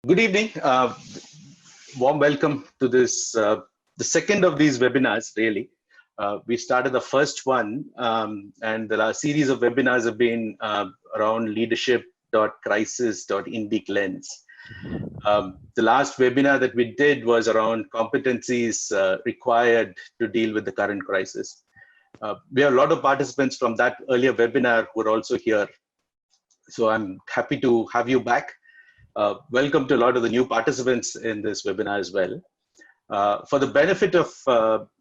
Good evening. Warm welcome to this, the second of these webinars, really. We started the first one, and the last series of webinars have been around leadership.crisis.indic lens. The last webinar that we did was around competencies required to deal with the current crisis. We have a lot of participants from that earlier webinar who are also here. So I'm happy to have you back. Welcome to a lot of the new participants in this webinar as well. For the benefit of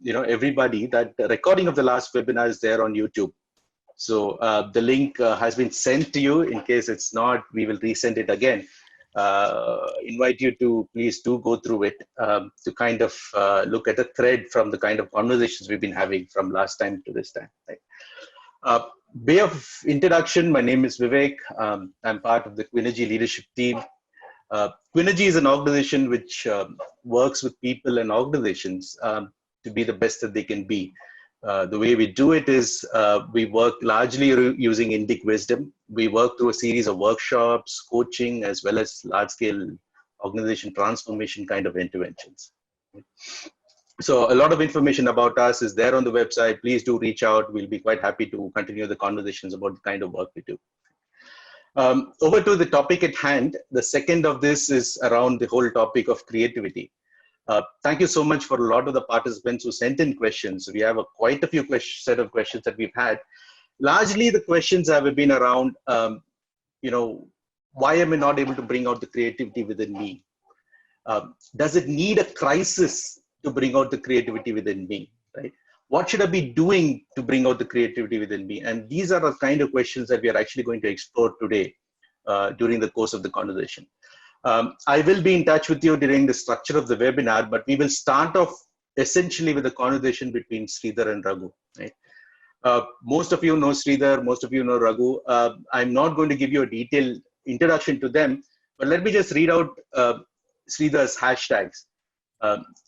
everybody, that the recording of the last webinar is there on YouTube. So the link has been sent to you. In case it's not, we will resend it again. Invite you to please do go through it to kind of look at a thread from the kind of conversations we've been having from last time to this time. Right? Way of introduction, my name is Vivek. I'm part of the Quinergy leadership team. Quinergy is an organization which works with people and organizations to be the best that they can be. The way we do it is we work largely using Indic wisdom. We work through a series of workshops, coaching, as well as large-scale organization transformation kind of interventions. So a lot of information about us is there on the website. Please do reach out. We'll be quite happy to continue the conversations about the kind of work we do. Over to the topic at hand. The second of this is around the whole topic of creativity. Thank you so much for a lot of the participants who sent in questions. We have quite a few set of questions that we've had. Largely, the questions have been around, why am I not able to bring out the creativity within me? Does it need a crisis to bring out the creativity within me? Right? What should I be doing to bring out the creativity within me? And these are the kind of questions that we are actually going to explore today during the course of the conversation. I will be in touch with you during the structure of the webinar, but we will start off essentially with a conversation between Sridhar and Raghu. Right? Most of you know Sridhar, most of you know Raghu. I'm not going to give you a detailed introduction to them, but let me just read out Sridhar's hashtags.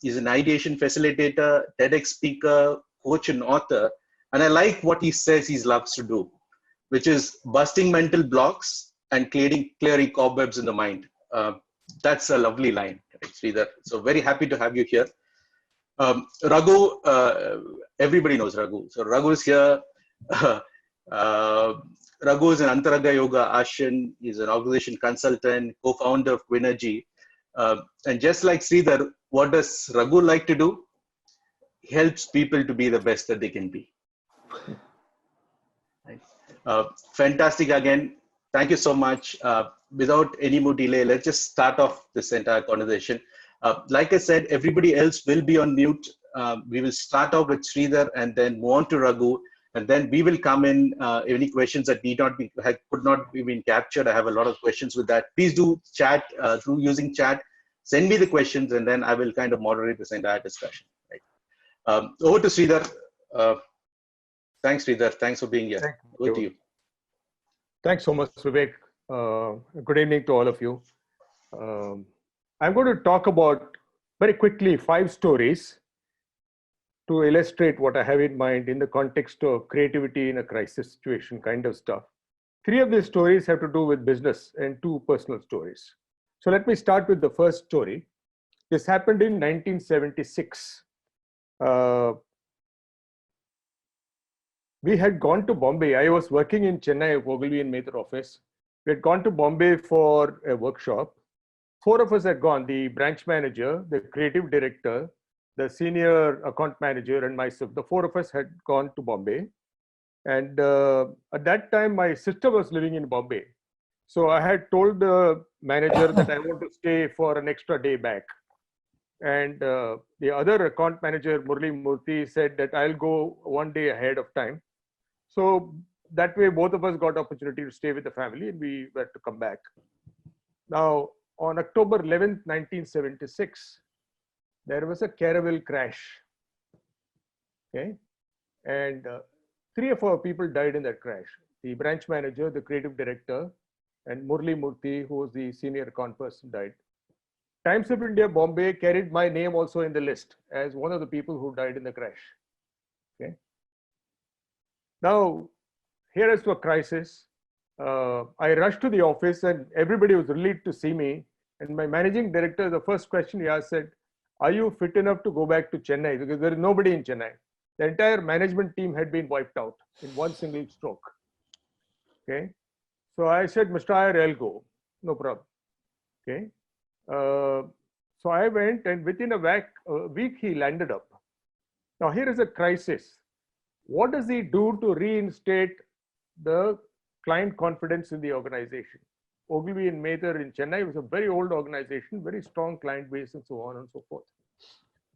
He's an ideation facilitator, TEDx speaker, coach and author. And I like what he says he loves to do, which is busting mental blocks and clearing cobwebs in the mind. That's a lovely line, right, Sridhar. So very happy to have you here. Raghu, everybody knows Raghu. So Raghu is here. Raghu is an Antaraga Yoga Ashan. He's an organization consultant, co-founder of Quinergy. And just like Sridhar, what does Raghu like to do? He helps people to be the best that they can be. Right. Fantastic again. Thank you so much. Without any more delay, let's just start off this entire conversation. Like I said, everybody else will be on mute. We will start off with Sridhar and then move on to Raghu. And then we will come in any questions that could not be been captured. I have a lot of questions with that. Please do chat through using chat. Send me the questions, and then I will kind of moderate this entire discussion. Right. Over to Sridhar. Thanks, Sridhar. Thanks for being here. Over to you. Thanks so much, Vivek. Good evening to all of you. I'm going to talk about very quickly 5 stories to illustrate what I have in mind in the context of creativity in a crisis situation kind of stuff. 3 of these stories have to do with business and 2 personal stories. So let me start with the first story. This happened in 1976. We had gone to Bombay. I was working in Chennai, Ogilvy and Mather office. We had gone to Bombay for a workshop. 4 of us had gone, the branch manager, the creative director, the senior account manager and myself. The 4 of us had gone to Bombay. And at that time, my sister was living in Bombay. So I had told the manager that I want to stay for an extra day back. And the other account manager, Murli Murthy, said that I'll go 1 day ahead of time. So that way, both of us got opportunity to stay with the family and we were to come back. Now, on October 11th, 1976, there was a Caravelle crash. Okay. And 3 of our people died in that crash. The branch manager, the creative director, and Murli Murthy, who was the senior account person, died. Times of India, Bombay carried my name also in the list as one of the people who died in the crash. Okay. Now, here is to a crisis. I rushed to the office and everybody was relieved to see me And my managing director, the first question he asked said, "Are you fit enough to go back to Chennai?" Because there is nobody in Chennai. The entire management team had been wiped out in one single stroke. Okay. So I said, "Mr. Iyer, I'll go. No problem." Okay. So I went, and within a week, he landed up. Now, here is a crisis. What does he do to reinstate the client confidence in the organization? Ogilvy and Mather in Chennai was a very old organization, very strong client base, and so on and so forth.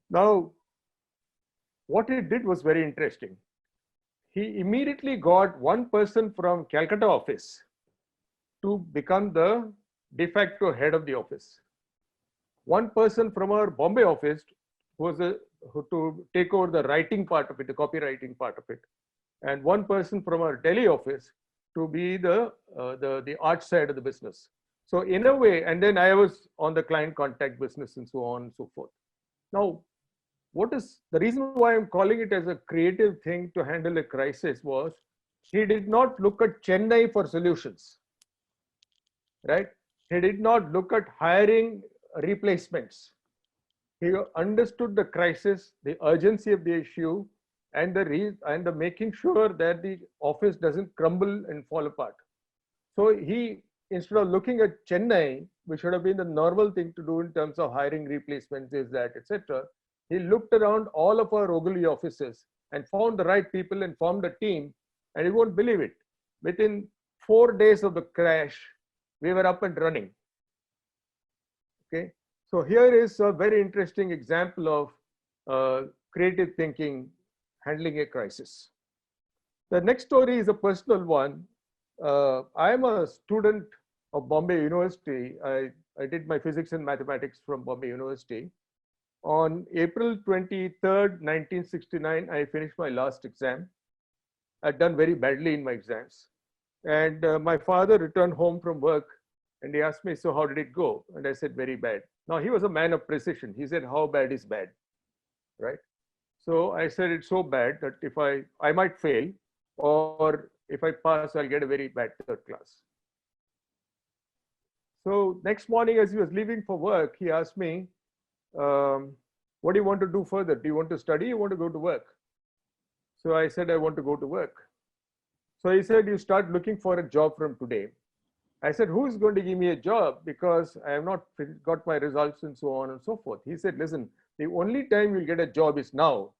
Now, what he did was very interesting. He immediately got one person from Calcutta office to become the de facto head of the office. One person from our Bombay office to take over the writing part of it, the copywriting part of it, and one person from our Delhi office to be the art side of the business. So in a way, and then I was on the client contact business and so on and so forth. Now, what is the reason why I'm calling it as a creative thing to handle a crisis was he did not look at Chennai for solutions, right? He did not look at hiring replacements. He understood the crisis, the urgency of the issue, and the making sure that the office doesn't crumble and fall apart. So he, instead of looking at Chennai, which should have been the normal thing to do in terms of hiring replacements, is that, etc., he looked around all of our Ogilvy offices and found the right people and formed a team. And you won't believe it, within 4 days of the crash, we were up and running. Okay, so here is a very interesting example of creative thinking handling a crisis. The next story is a personal one. I am a student of Bombay University. I did my physics and mathematics from Bombay University. On April 23rd, 1969, I finished my last exam. I'd done very badly in my exams. And my father returned home from work and he asked me, "So how did it go?" And I said, "Very bad." Now, he was a man of precision. He said, "How bad is bad?" Right? So I said, "It's so bad that if I might fail, or if I pass, I'll get a very bad third class." So next morning, as he was leaving for work, he asked me, "What do you want to do further? Do you want to study? Or you want to go to work?" So I said, "I want to go to work." So he said, "You start looking for a job from today." I said, "Who is going to give me a job? Because I have not got my results and so on and so forth." He said, "Listen, the only time you'll get a job is now.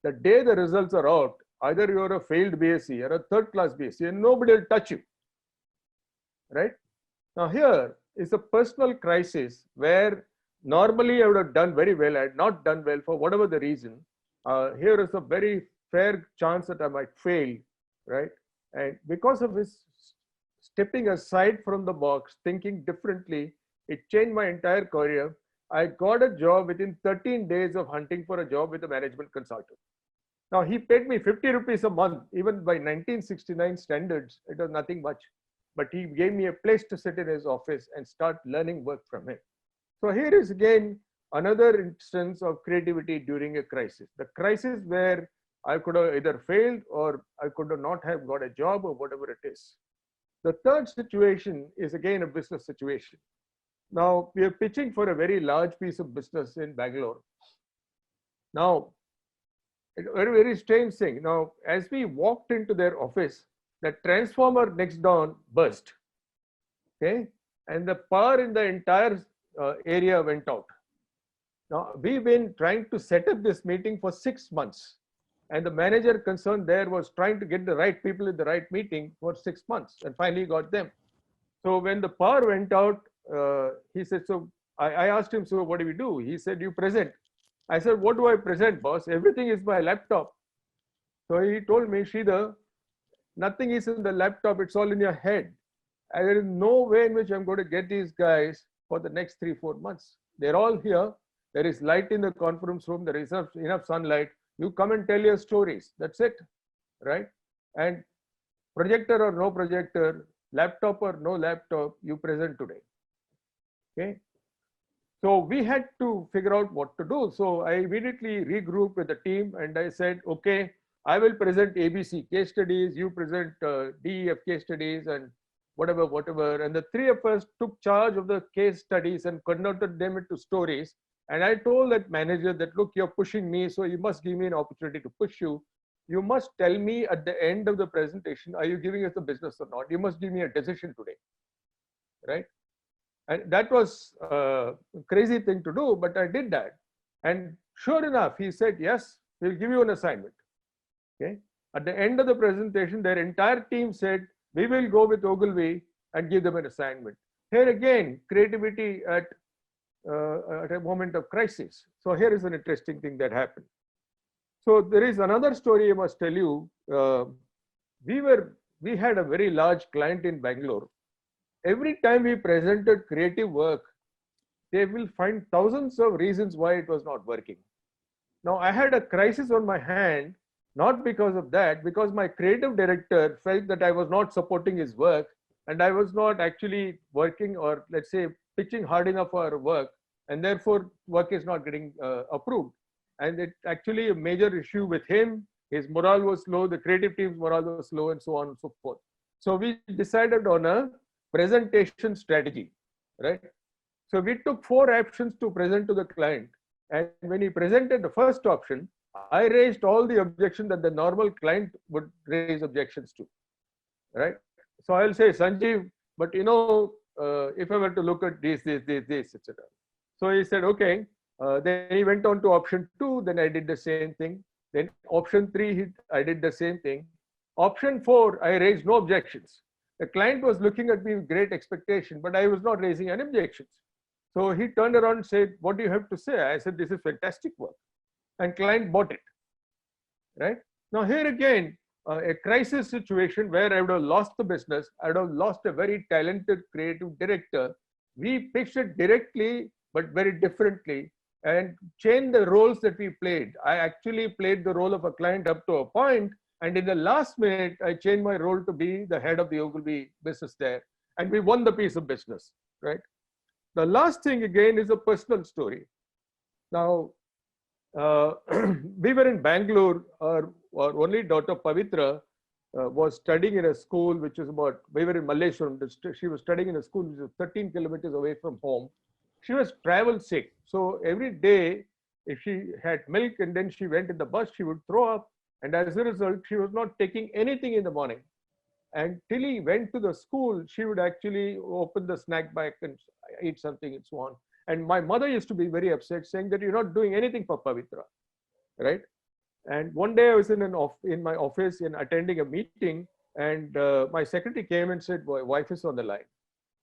The day the results are out, either you're a failed BSc or a third class BSc, and nobody will touch you." Right? Now here is a personal crisis where normally I would have done very well. I had not done well for whatever the reason. Here is a very fair chance that I might fail, right? And because of his stepping aside from the box, thinking differently, it changed my entire career. I got a job within 13 days of hunting for a job with a management consultant. Now, he paid me 50 rupees a month. Even by 1969 standards, it was nothing much. But he gave me a place to sit in his office and start learning work from him. So here is again another instance of creativity during a crisis. The crisis where I could have either failed or I could not have got a job or whatever it is. The third situation is again a business situation. Now, we are pitching for a very large piece of business in Bangalore. Now, a very, very strange thing. Now, as we walked into their office, the transformer next door burst. Okay, and the power in the entire area went out. Now, we've been trying to set up this meeting for 6 months. And the manager concerned there was trying to get the right people in the right meeting for 6 months and finally got them. So when the power went out, he said, so I asked him, "So what do we do?" He said, "You present." I said, "What do I present, boss? Everything is my laptop." So he told me, "Sridhar, nothing is in the laptop. It's all in your head. And there is no way in which I'm going to get these guys for the next 3-4 months. They're all here. There is light in the conference room. There is enough sunlight. You come and tell your stories. That's it, right? And projector or no projector, laptop or no laptop, you present today." Okay. So we had to figure out what to do. So I immediately regrouped with the team and I said, "Okay, I will present ABC case studies. You present DEF case studies, and whatever. And the three of us took charge of the case studies and converted them into stories. And I told that manager that, look, you're pushing me, so you must give me an opportunity to push you. You must tell me at the end of the presentation, are you giving us the business or not? You must give me a decision today, right? And that was a crazy thing to do, but I did that. And sure enough, he said, yes, we'll give you an assignment. Okay. At the end of the presentation, their entire team said, we will go with Ogilvy and give them an assignment. Here again, creativity at a moment of crisis. So here is an interesting thing that happened. So there is another story I must tell you. We had a very large client in Bangalore. Every time we presented creative work, they will find thousands of reasons why it was not working. Now I had a crisis on my hand, not because of that, because my creative director felt that I was not supporting his work and I was not actually working, or let's say pitching hard enough for our work, and therefore work is not getting approved. And it's actually a major issue with him. His morale was low, the creative team's morale was low, and so on and so forth. So we decided on a presentation strategy, right? So we took 4 options to present to the client. And when he presented the first option, I raised all the objections that the normal client would raise objections to, right? So I'll say, Sanjeev, but you know, if I were to look at this, etc. So he said, okay. Then he went on to option 2. Then I did the same thing. Then option 3, I did the same thing. Option 4, I raised no objections. The client was looking at me with great expectation, but I was not raising any objections. So he turned around and said, what do you have to say? I said, this is fantastic work. And client bought it, right? Now here again, a crisis situation where I would have lost the business, I would have lost a very talented creative director. We pitched it directly, but very differently, and changed the roles that we played. I actually played the role of a client up to a point, and in the last minute, I changed my role to be the head of the Ogilvy business there, and we won the piece of business, right? The last thing again is a personal story. Now, we were in Bangalore. Our only daughter Pavitra was studying in a school which is about, we were in Malleshwaram. She was studying in a school which was 13 kilometers away from home. She was travel sick. So every day, if she had milk and then she went in the bus, she would throw up. And as a result, she was not taking anything in the morning. And till he went to the school, she would actually open the snack bag and eat something and so on. And my mother used to be very upset, saying that you're not doing anything for Pavitra, right? And one day I was in my office in attending a meeting, and my secretary came and said, "My wife is on the line."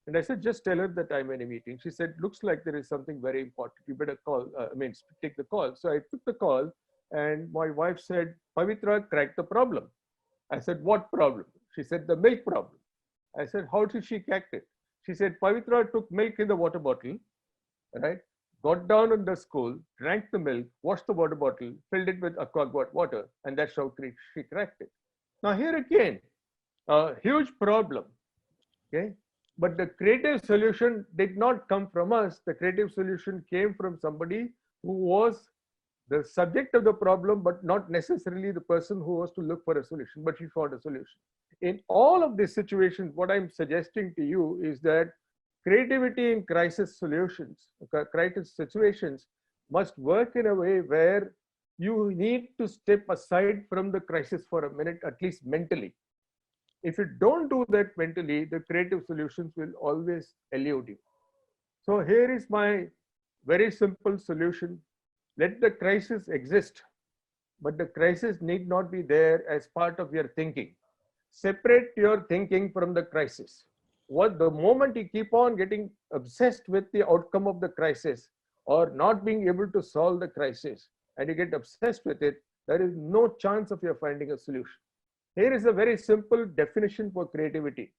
And I said, "Just tell her that I'm in a meeting." She said, "Looks like there is something very important. You better call. Take the call." So I took the call, and my wife said, "Pavitra cracked the problem." I said, "What problem?" She said, "The milk problem." I said, "How did she crack it?" She said, "Pavitra took milk in the water bottle, right? Got down in the school, drank the milk, washed the water bottle, filled it with aqua water, and that's how she cracked it." Now here again, a huge problem, okay? But the creative solution did not come from us. The creative solution came from somebody who was the subject of the problem, but not necessarily the person who was to look for a solution, but she found a solution. In all of these situations, what I'm suggesting to you is that creativity in crisis situations must work in a way where you need to step aside from the crisis for a minute, at least mentally. If you don't do that mentally, the creative solutions will always elude you. So here is my very simple solution. Let the crisis exist, but the crisis need not be there as part of your thinking. Separate your thinking from the crisis. The moment you keep on getting obsessed with the outcome of the crisis or not being able to solve the crisis, and you get obsessed with it, there is no chance of you finding a solution. Here is a very simple definition for creativity.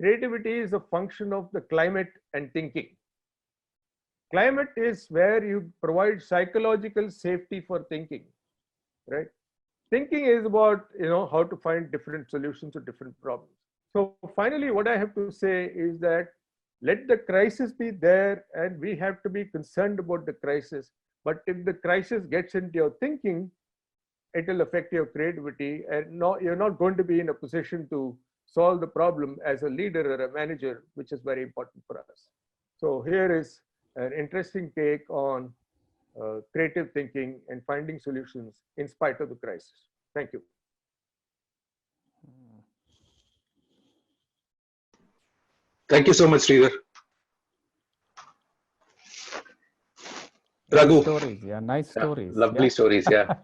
Creativity is a function of the climate and thinking. Climate is where you provide psychological safety for thinking, right? Thinking is about, how to find different solutions to different problems. So finally, what I have to say is that let the crisis be there, and we have to be concerned about the crisis. But if the crisis gets into your thinking, it will affect your creativity, and you're not going to be in a position to solve the problem as a leader or a manager, which is very important for us. So here is an interesting take on creative thinking and finding solutions in spite of the crisis. Thank you. Thank you so much, Sridhar. Nice stories, yeah, nice stories. Lovely stories, yeah.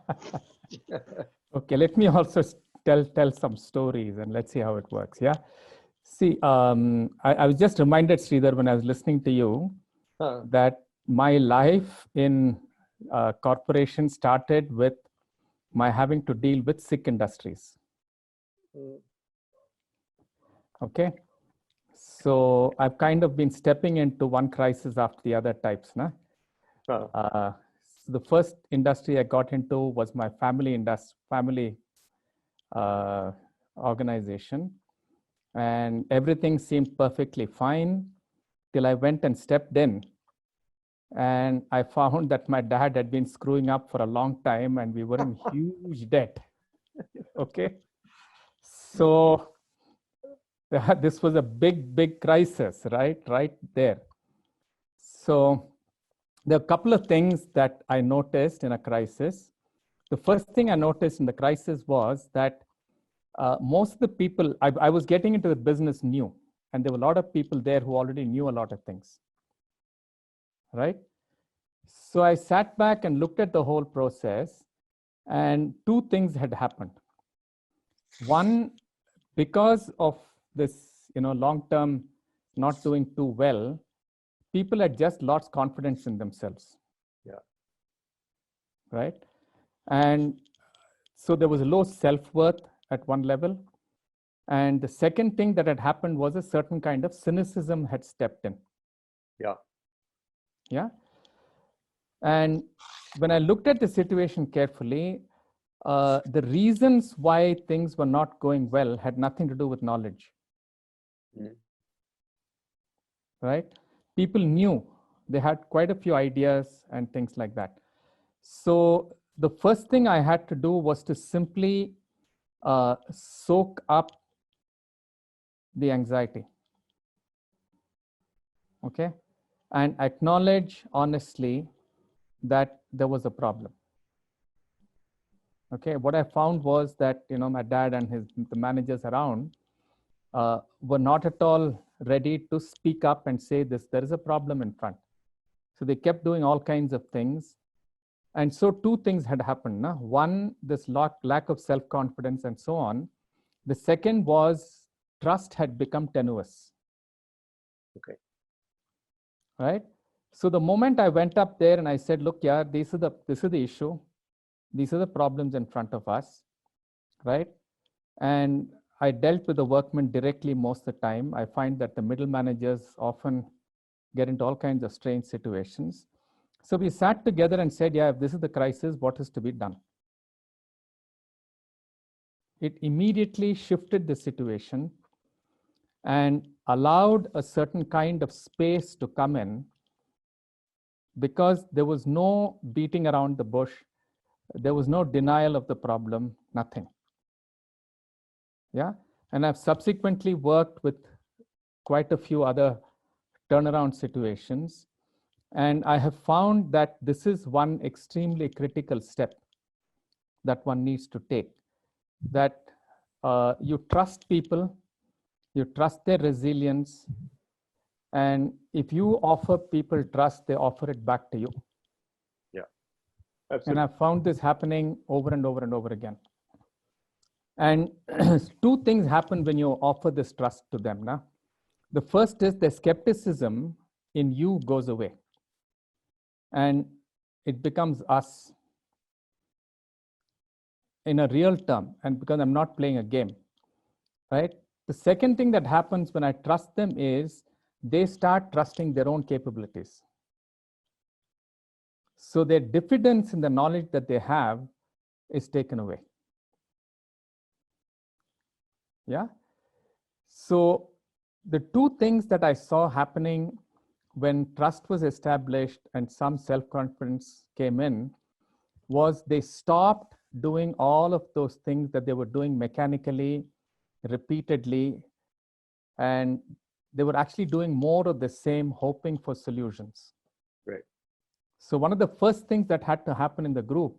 Okay, let me also tell some stories and let's see how it works, yeah. See, I was just reminded, Sridhar, when I was listening to you, that my life in corporation started with my having to deal with sick industries. Okay, so I've kind of been stepping into one crisis after the other types, nah? The first industry I got into was my family organization, and everything seemed perfectly fine till I went and stepped in, and I found that my dad had been screwing up for a long time, and we were in huge debt. Okay, so this was a big crisis, right there. So there are a couple of things that I noticed in a crisis. The first thing I noticed in the crisis was that most of the people, I was getting into the business new, and there were a lot of people there who already knew a lot of things, right? So I sat back and looked at the whole process, and two things had happened. One, because of this, long-term not doing too well, people had just lost confidence in themselves. Yeah. Right? And so there was a low self-worth at one level. And the second thing that had happened was a certain kind of cynicism had stepped in. Yeah. Yeah. And when I looked at the situation carefully, the reasons why things were not going well had nothing to do with knowledge. Right? People knew, they had quite a few ideas and things like that. So the first thing I had to do was to simply soak up the anxiety. Okay? And acknowledge honestly that there was a problem. Okay, what I found was that my dad and the managers around were not at all ready to speak up and say there is a problem in front. So they kept doing all kinds of things. And so two things had happened. Nah? One, this lack of self-confidence and so on. The second was trust had become tenuous. Okay. Right? So the moment I went up there and I said, look, yeah, this is the issue. These are the problems in front of us, right? And I dealt with the workmen directly most of the time. I find that the middle managers often get into all kinds of strange situations. So we sat together and said, yeah, if this is the crisis, what is to be done? It immediately shifted the situation and allowed a certain kind of space to come in, because there was no beating around the bush. There was no denial of the problem, nothing. Yeah. And I've subsequently worked with quite a few other turnaround situations. And I have found that this is one extremely critical step that one needs to take, that you trust people, you trust their resilience. And if you offer people trust, they offer it back to you. Yeah, absolutely. And I've found this happening over and over and over again. And two things happen when you offer this trust to them. Nah? The first is the skepticism in you goes away. And it becomes us in a real term, and because I'm not playing a game, right? The second thing that happens when I trust them is they start trusting their own capabilities. So their diffidence in the knowledge that they have is taken away. Yeah. So the two things that I saw happening when trust was established and some self-confidence came in was they stopped doing all of those things that they were doing mechanically repeatedly, and they were actually doing more of the same, hoping for solutions. Right. So one of the first things that had to happen in the group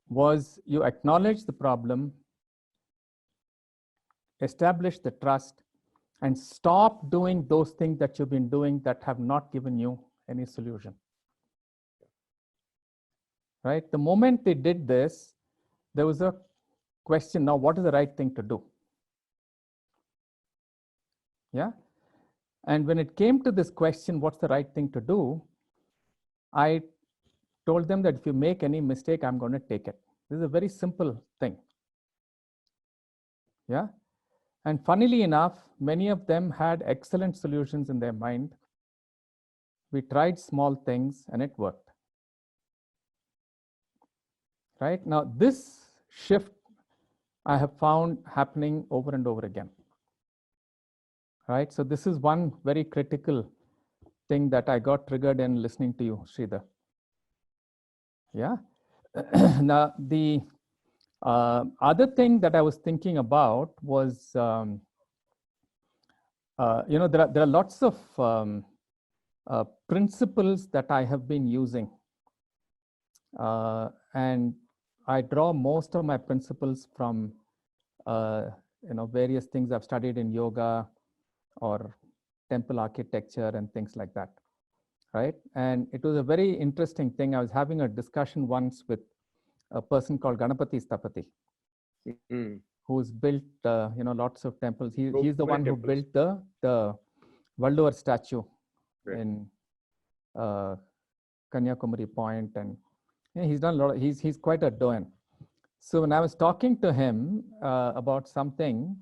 was you acknowledge the problem, establish the trust, and stop doing those things that you've been doing that have not given you any solution. Right? The moment they did this, there was a question, now what is the right thing to do? Yeah. And when it came to this question, what's the right thing to do? I told them that if you make any mistake, I'm going to take it. This is a very simple thing. Yeah. And funnily enough, many of them had excellent solutions in their mind. We tried small things and it worked. Right? Now, this shift I have found happening over and over again. Right? So this is one very critical thing that I got triggered in listening to you, Sridhar. Yeah. Now, the other thing that I was thinking about was, there are lots of principles that I have been using. And I draw most of my principles from, various things I've studied in yoga or temple architecture and things like that. Right. And it was a very interesting thing. I was having a discussion once with a person called Ganapati Stapati, who's built, lots of temples. He's the one who built the Valluvar statue in Kanyakumari Point, and he's done a lot. He's quite a doyen. So when I was talking to him about something,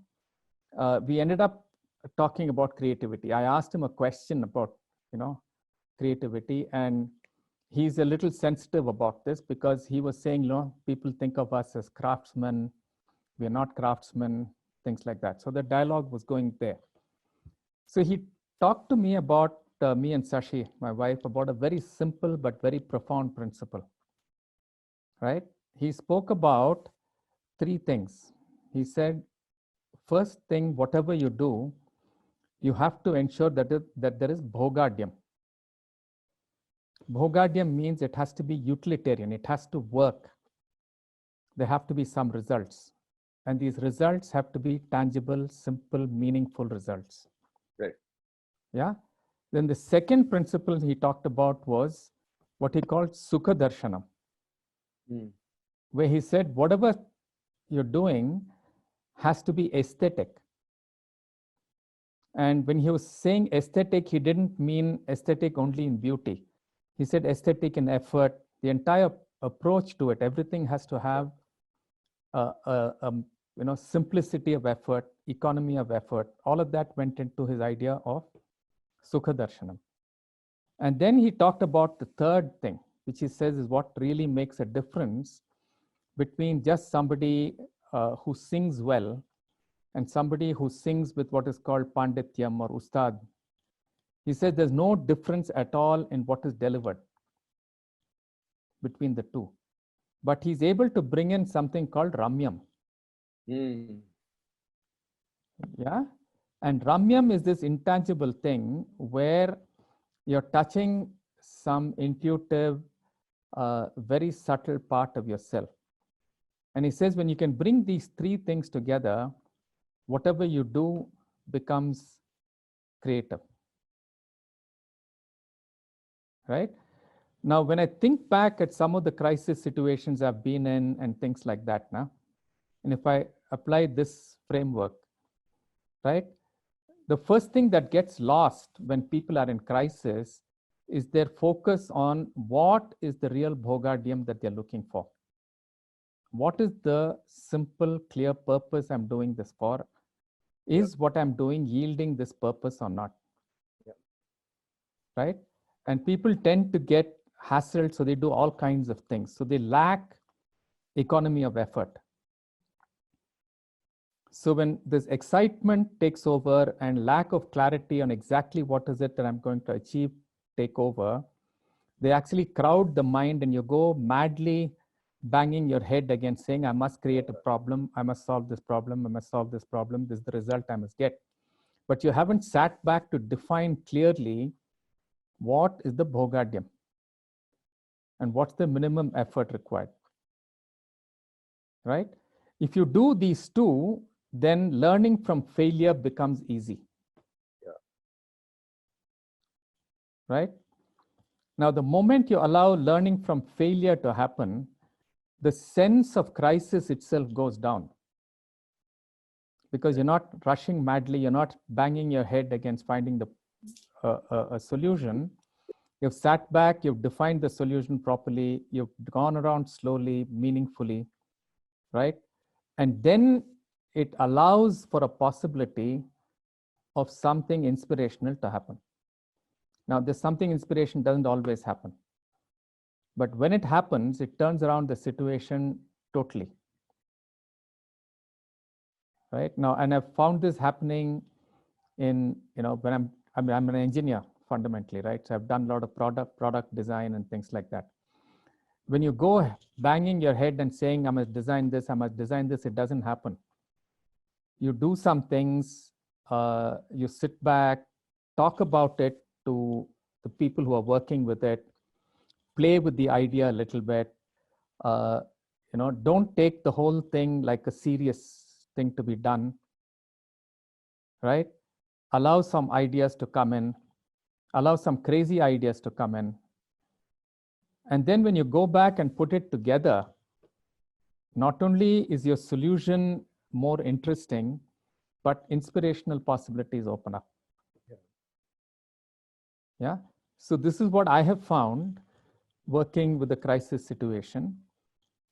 we ended up talking about creativity. I asked him a question about, creativity, and he's a little sensitive about this because he was saying, people think of us as craftsmen. We are not craftsmen, things like that. So the dialogue was going there. So he talked to me about me and Sashi, my wife, about a very simple but very profound principle. Right? He spoke about 3 things. He said, first thing, whatever you do, you have to ensure that there is bhogadyam. Bhogadyam means it has to be utilitarian. It has to work. There have to be some results. And these results have to be tangible, simple, meaningful results. Right. Yeah. Then the second principle he talked about was what he called Sukha Darshanam, where he said, whatever you're doing has to be aesthetic. And when he was saying aesthetic, he didn't mean aesthetic only in beauty. He said aesthetic in effort, the entire approach to it, everything has to have simplicity of effort, economy of effort. All of that went into his idea of Sukha Darshanam. And then he talked about the third thing, which he says is what really makes a difference between just somebody who sings well and somebody who sings with what is called Pandityam or Ustad. He said there's no difference at all in what is delivered between the two. But he's able to bring in something called Ramyam. Yeah. And Ramyam is this intangible thing where you're touching some intuitive, very subtle part of yourself. And he says when you can bring these 3 things together, whatever you do becomes creative. Right? Now, when I think back at some of the crisis situations I've been in and things like that now, and if I apply this framework, right, the first thing that gets lost when people are in crisis is their focus on what is the real bhogadyam that they're looking for. What is the simple, clear purpose I'm doing this for? Is what I'm doing yielding this purpose or not? Right? And people tend to get hassled, so they do all kinds of things. So they lack economy of effort. So when this excitement takes over and lack of clarity on exactly what is it that I'm going to achieve take over, they actually crowd the mind and you go madly banging your head against saying, I must create a problem, I must solve this problem, I must solve this problem, this is the result I must get. But you haven't sat back to define clearly what is the bhogadyam and what's the minimum effort required, right? If you do these two, then learning from failure becomes easy. Yeah. Right? Now, the moment you allow learning from failure to happen, the sense of crisis itself goes down. Because you're not rushing madly, you're not banging your head against finding a solution. You've sat back, you've defined the solution properly, you've gone around slowly, meaningfully, right? And then it allows for a possibility of something inspirational to happen. Now, this something inspiration doesn't always happen. But when it happens, it turns around the situation totally. Right? Now, and I've found this happening in, when I'm an engineer fundamentally, right? So I've done a lot of product design and things like that. When you go banging your head and saying, I must design this, it doesn't happen. You do some things, you sit back, talk about it to the people who are working with it, play with the idea a little bit. Don't take the whole thing like a serious thing to be done, right? Allow some ideas to come in, allow some crazy ideas to come in. And then when you go back and put it together, not only is your solution more interesting, but inspirational possibilities open up. Yeah. So this is what I have found working with the crisis situation.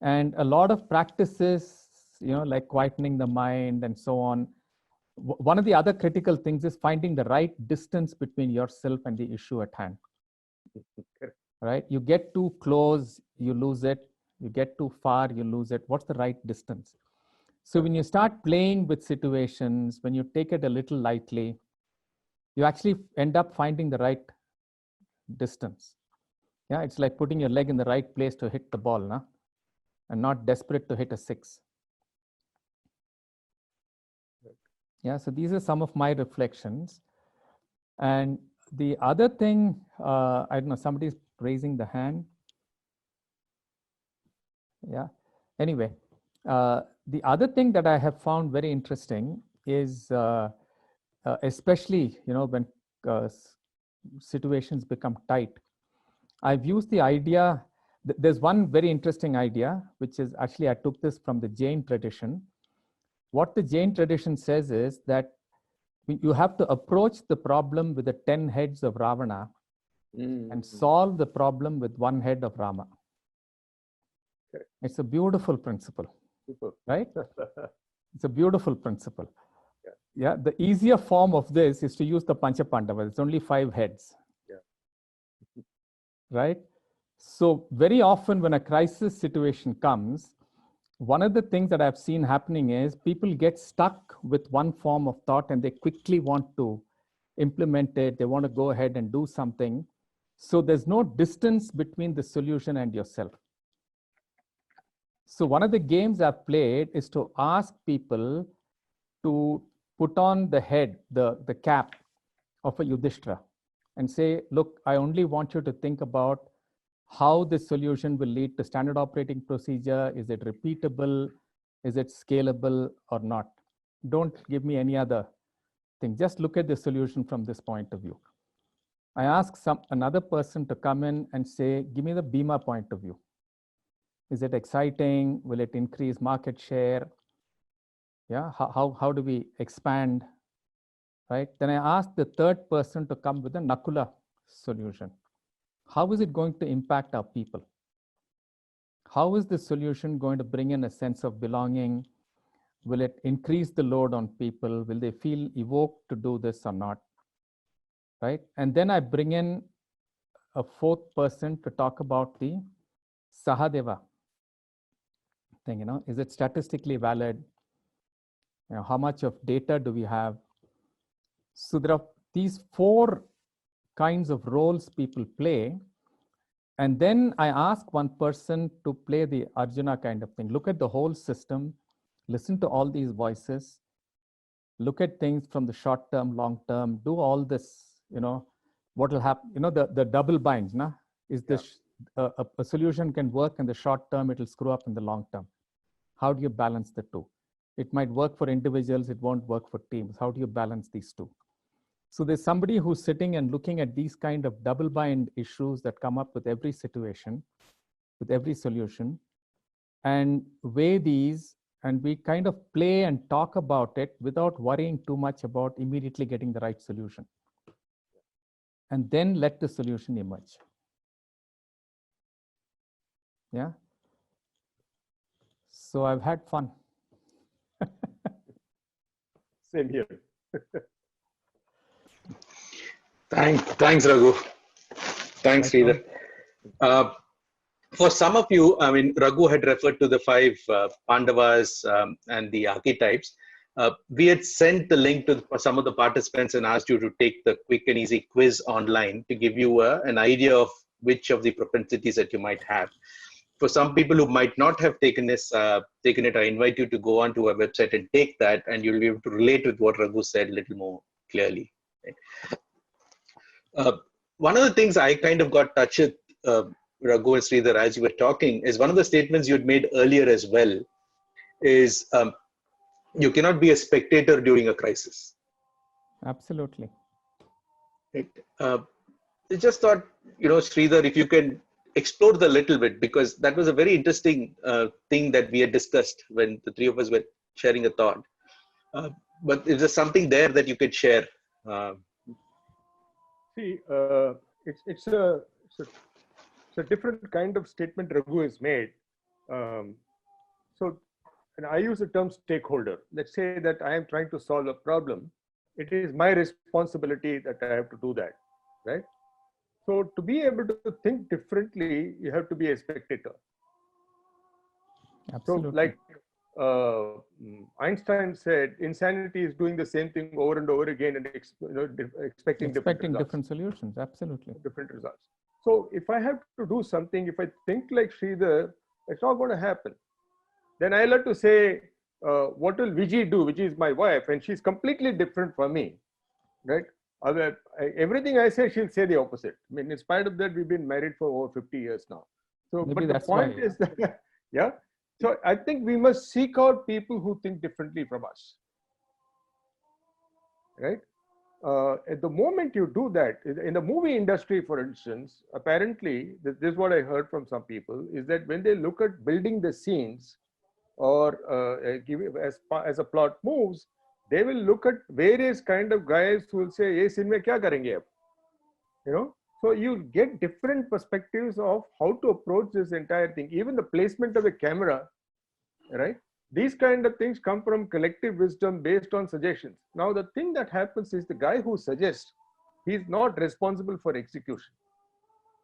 And a lot of practices, like quietening the mind and so on. One of the other critical things is finding the right distance between yourself and the issue at hand. Right? You get too close, you lose it. You get too far, you lose it. What's the right distance? So when you start playing with situations, when you take it a little lightly, you actually end up finding the right distance. Yeah, it's like putting your leg in the right place to hit the ball, nah? And not desperate to hit a 6. Yeah, so these are some of my reflections. And the other thing, I don't know, somebody's raising the hand. Yeah, anyway, the other thing that I have found very interesting is, especially, when situations become tight, I've used the idea, there's one very interesting idea, which is actually, I took this from the Jain tradition. What the Jain tradition says is that you have to approach the problem with the 10 heads of Ravana and solve the problem with 1 head of Rama. Okay. It's a beautiful principle, right? It's a beautiful principle. Yeah, the easier form of this is to use the Pancha Pandavas. It's only 5 heads. Yeah. Right? So very often when a crisis situation comes, one of the things that I've seen happening is people get stuck with one form of thought and they quickly want to implement it. They want to go ahead and do something. So there's no distance between the solution and yourself. So one of the games I've played is to ask people to put on the head, the cap of a Yudhishthira and say, look, I only want you to think about how this solution will lead to standard operating procedure. Is it repeatable? Is it scalable or not? Don't give me any other thing. Just look at the solution from this point of view. I ask another person to come in and say, give me the Bima point of view. Is it exciting? Will it increase market share? Yeah, how do we expand? Right? Then I ask the third person to come with a Nakula solution. How is it going to impact our people? How is the solution going to bring in a sense of belonging? Will it increase the load on people? Will they feel evoked to do this or not? Right? And then I bring in a fourth person to talk about the Sahadeva thing. Is it statistically valid? How much of data do we have? So there are these 4 kinds of roles people play. And then I ask one person to play the Arjuna kind of thing. Look at the whole system, listen to all these voices, look at things from the short term, long term, do all this, what will happen, the double binds, na? Is this a solution can work in the short term, it will screw up in the long term. How do you balance the two? It might work for individuals, it won't work for teams. How do you balance these two? So there's somebody who's sitting and looking at these kind of double bind issues that come up with every situation, with every solution, and weigh these, and we kind of play and talk about it without worrying too much about immediately getting the right solution. And then let the solution emerge. Yeah. So I've had fun. Same here. Thanks, Raghu. Thanks, Sridhar. For some of you, I mean, Raghu had referred to the 5 Pandavas and the archetypes. We had sent the link to some of the participants and asked you to take the quick and easy quiz online to give you an idea of which of the propensities that you might have. For some people who might not have taken it, I invite you to go onto our website and take that, and you'll be able to relate with what Raghu said a little more clearly. Right? One of the things I kind of got touched with, Raghu and Sridhar, as you were talking, is one of the statements you had made earlier as well, is you cannot be a spectator during a crisis. Absolutely. Right. I just thought, Sridhar, if you can explore the little bit, because that was a very interesting thing that we had discussed when the 3 of us were sharing a thought. But is there something there that you could share? See, it's a different kind of statement Raghu has made. And I use the term stakeholder. Let's say that I am trying to solve a problem. It is my responsibility that I have to do that, right? So to be able to think differently, you have to be a spectator. Absolutely. So like Einstein said, insanity is doing the same thing over and over again and expecting different solutions. Absolutely. Different results. So if I have to do something, if I think like Sridhar, it's not going to happen. Then I'll have to say, what will Vijay do, which is my wife, and she's completely different from me, right? Everything I say, she'll say the opposite. I mean, in spite of that, we've been married for over 50 years now. So, Maybe but the point is that, yeah. So I think we must seek out people who think differently from us, right? At the moment you do that, in the movie industry, for instance, apparently, this is what I heard from some people, is that when they look at building the scenes or as a plot moves, they will look at various kind of guys who will say, "Ye scene mein kya karenge ab?" So you get different perspectives of how to approach this entire thing. Even the placement of the camera, right? These kind of things come from collective wisdom based on suggestions. Now, the thing that happens is the guy who suggests, he's not responsible for execution,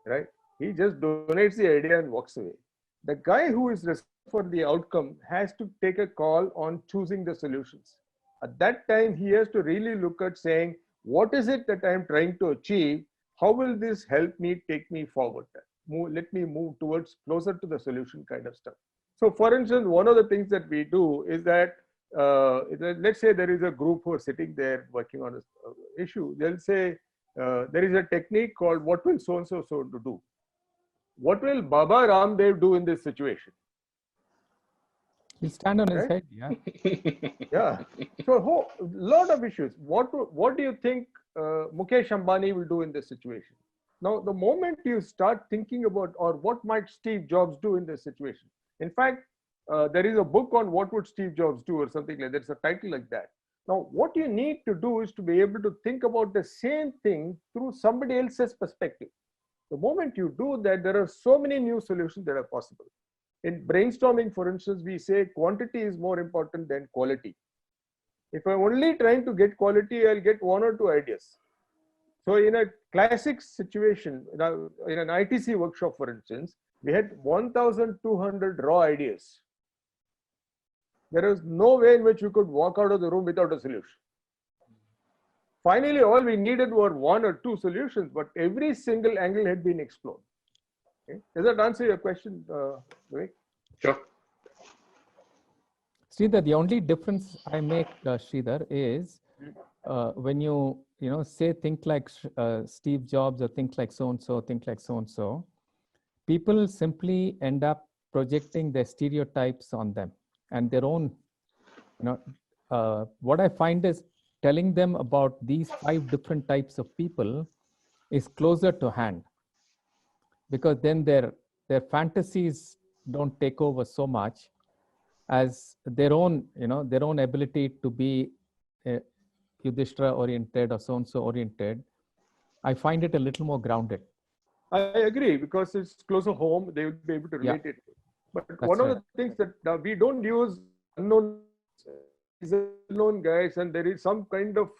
right? He just donates the idea and walks away. The guy who is responsible for the outcome has to take a call on choosing the solutions. At that time, he has to really look at saying, what is it that I'm trying to achieve? How will this help me take me forward? Let me move towards closer to the solution kind of stuff. So for instance, one of the things that we do is that, let's say there is a group who are sitting there working on an issue. They'll say, there is a technique called, what will so-and-so to do? What will Baba Ramdev do in this situation? He'll stand on his head, yeah. Yeah. So a lot of issues. What do you think Mukesh Ambani will do in this situation? Now, the moment you start thinking about, or what might Steve Jobs do in this situation? In fact, there is a book on what would Steve Jobs do or something like that. There's a title like that. Now, what you need to do is to be able to think about the same thing through somebody else's perspective. The moment you do that, there are so many new solutions that are possible. In brainstorming, for instance, we say quantity is more important than quality. If I'm only trying to get quality, I'll get 1 or 2 ideas. So in a classic situation, in an ITC workshop, for instance, we had 1,200 raw ideas. There is no way in which you could walk out of the room without a solution. Finally, all we needed were 1 or 2 solutions, but every single angle had been explored. Okay. Does that answer your question, Vivek? Sure. Sridhar, the only difference I make, Sridhar, is when you say think like Steve Jobs or think like so and so, think like so and so, people simply end up projecting their stereotypes on them and their own. What I find is telling them about these 5 different types of people is closer to hand, because then their fantasies don't take over so much as their own ability to be Yudhishthira oriented or so and so oriented. I find it a little more grounded. I agree, because it's closer home, they would be able to relate it. But one of the things that we don't use unknown guys, and there is some kind of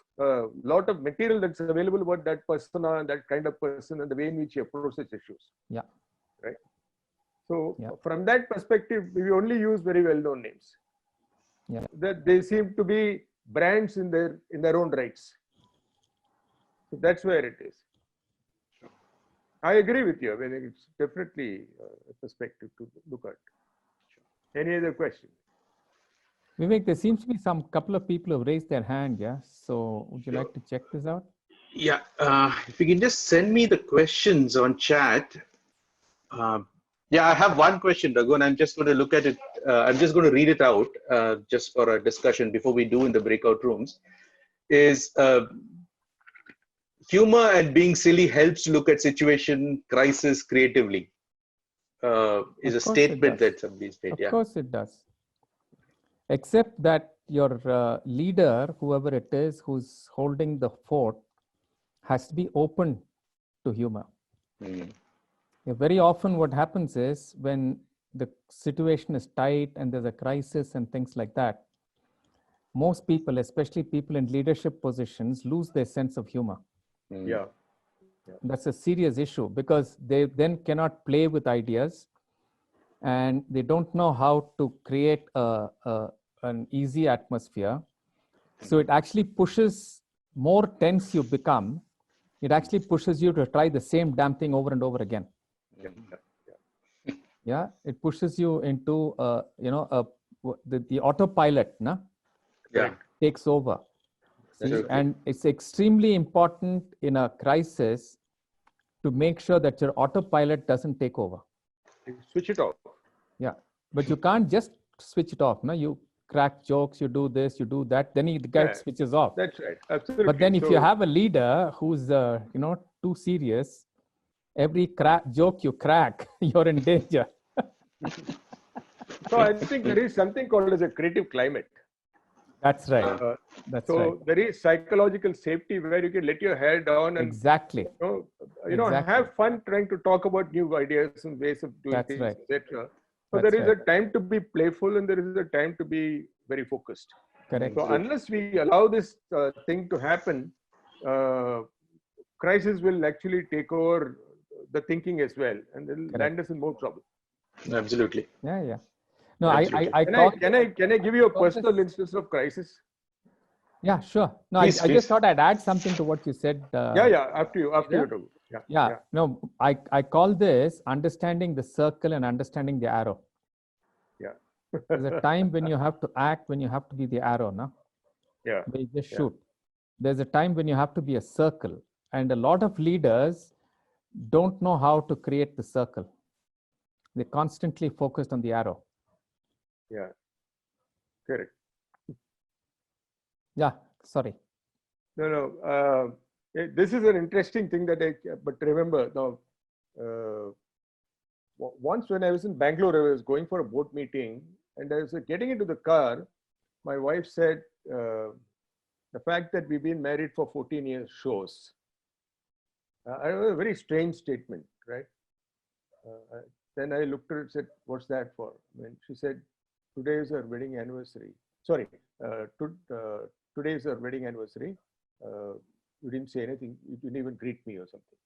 lot of material that's available about that persona and that kind of person and the way in which he approaches issues. Yeah. Right. So from that perspective, we only use very well-known names. Yeah. That they seem to be brands in their own rights. So that's where it is. I agree with you. I mean, it's definitely a perspective to look at. Any other question? Vivek, there seems to be some couple of people who have raised their hand. Yeah. So would you like to check this out? Yeah. If you can just send me the questions on chat. Yeah, I have one question, Raghu, and I'm just going to look at it. I'm just going to read it out just for a discussion before we do in the breakout rooms. Is humor and being silly helps look at situation, crisis creatively. Is a statement that somebody made. Of course it does. Except that your leader, whoever it is, who's holding the fort, has to be open to humor. Yeah, very often what happens is when the situation is tight and there's a crisis and things like that, most people, especially people in leadership positions, lose their sense of humor. Yeah. That's a serious issue, because they then cannot play with ideas and they don't know how to create an easy atmosphere. So it actually pushes, more tense you become, it actually pushes you to try the same damn thing over and over again. Yeah, it pushes you into the autopilot takes over. See? And it's extremely important in a crisis to make sure that your autopilot doesn't take over. Switch it off. Yeah, but you can't just switch it off. No, you crack jokes, you do this, you do that, then the guy switches off. That's right, absolutely. But then if you have a leader who's too serious, every joke you crack, you're in danger. So I think there is something called as a creative climate. That's right. There is psychological safety where you can let your hair down and have fun trying to talk about new ideas and ways of doing things, etc. So there is a time to be playful and there is a time to be very focused. Correct. So unless we allow this thing to happen, crisis will actually take over the thinking as well, and then land us in more trouble. Absolutely. Yeah. No, can I give you a personal instance of crisis? Yeah, sure. No, please. I just thought I'd add something to what you said. After you. Yeah. No, I call this understanding the circle and understanding the arrow. Yeah. There's a time when you have to act, when you have to be the arrow, no? Yeah. They just shoot. There's a time when you have to be a circle. And a lot of leaders don't know how to create the circle. They're constantly focused on the arrow. Yeah. Correct. Yeah, sorry. No. This is an interesting thing but remember now, once when I was in Bangalore, I was going for a board meeting and I was getting into the car. My wife said, the fact that we've been married for 14 years shows. A very strange statement, right? Then I looked at her and said, what's that for? And she said, today is our wedding anniversary. Sorry, today is our wedding anniversary. You didn't say anything. You didn't even greet me or something.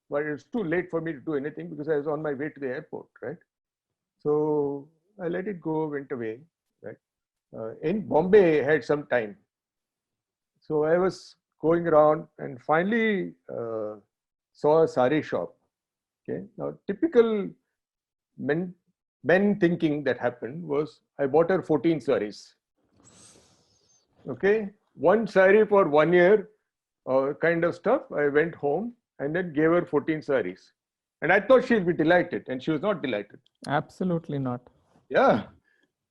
But it was too late for me to do anything because I was on my way to the airport, right? So I let it go, went away, right? In Bombay, I had some time. So I was going around and finally saw a sari shop. Okay. Now, typical men thinking that happened was, I bought her 14 saris. Okay. One sari for 1 year kind of stuff. I went home and then gave her 14 saris. And I thought she'd be delighted, and she was not delighted. Absolutely not. Yeah.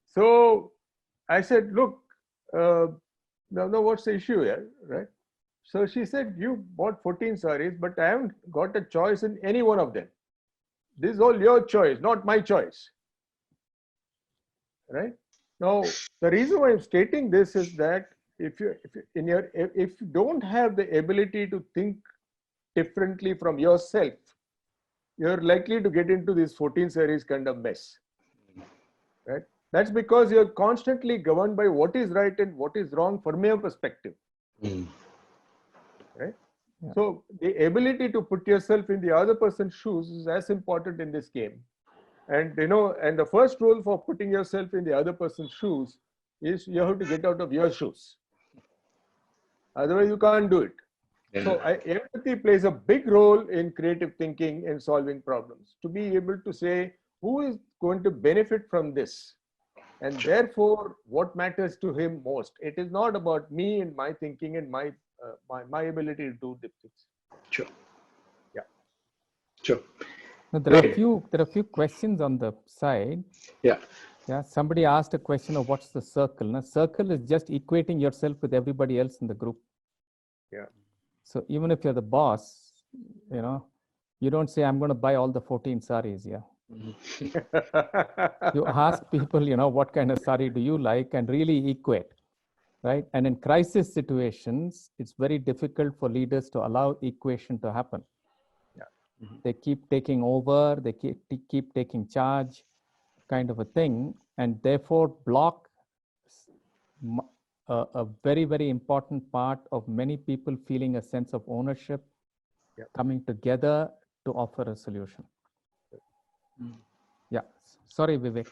So I said, look, now what's the issue here, right? So she said, you bought 14 saris, but I haven't got a choice in any one of them. This is all your choice, not my choice. Right? Now, the reason why I'm stating this is that if you don't have the ability to think differently from yourself, you're likely to get into this 14 saris kind of mess. Right? That's because you're constantly governed by what is right and what is wrong from your perspective. Right? Yeah. So the ability to put yourself in the other person's shoes is as important in this game. And and the first rule for putting yourself in the other person's shoes is you have to get out of your shoes. Otherwise, you can't do it. Yeah. So empathy plays a big role in creative thinking and solving problems. To be able to say who is going to benefit from this, and therefore what matters to him most. It is not about me and my thinking and my ability to do the things. Sure. Yeah. Sure. Now, there are a few questions on the side. Yeah. Yeah. Somebody asked a question of what's the circle. Now, circle is just equating yourself with everybody else in the group. Yeah. So even if you're the boss, you don't say, I'm going to buy all the 14 saris. Yeah. You ask people, what kind of sari do you like, and really equate, right? And in crisis situations, it's very difficult for leaders to allow equation to happen. Yeah. Mm-hmm. They keep taking over, they keep taking charge, kind of a thing, and therefore block a very, very important part of many people feeling a sense of ownership, yeah, coming together to offer a solution. Yeah. Sorry, Vivek.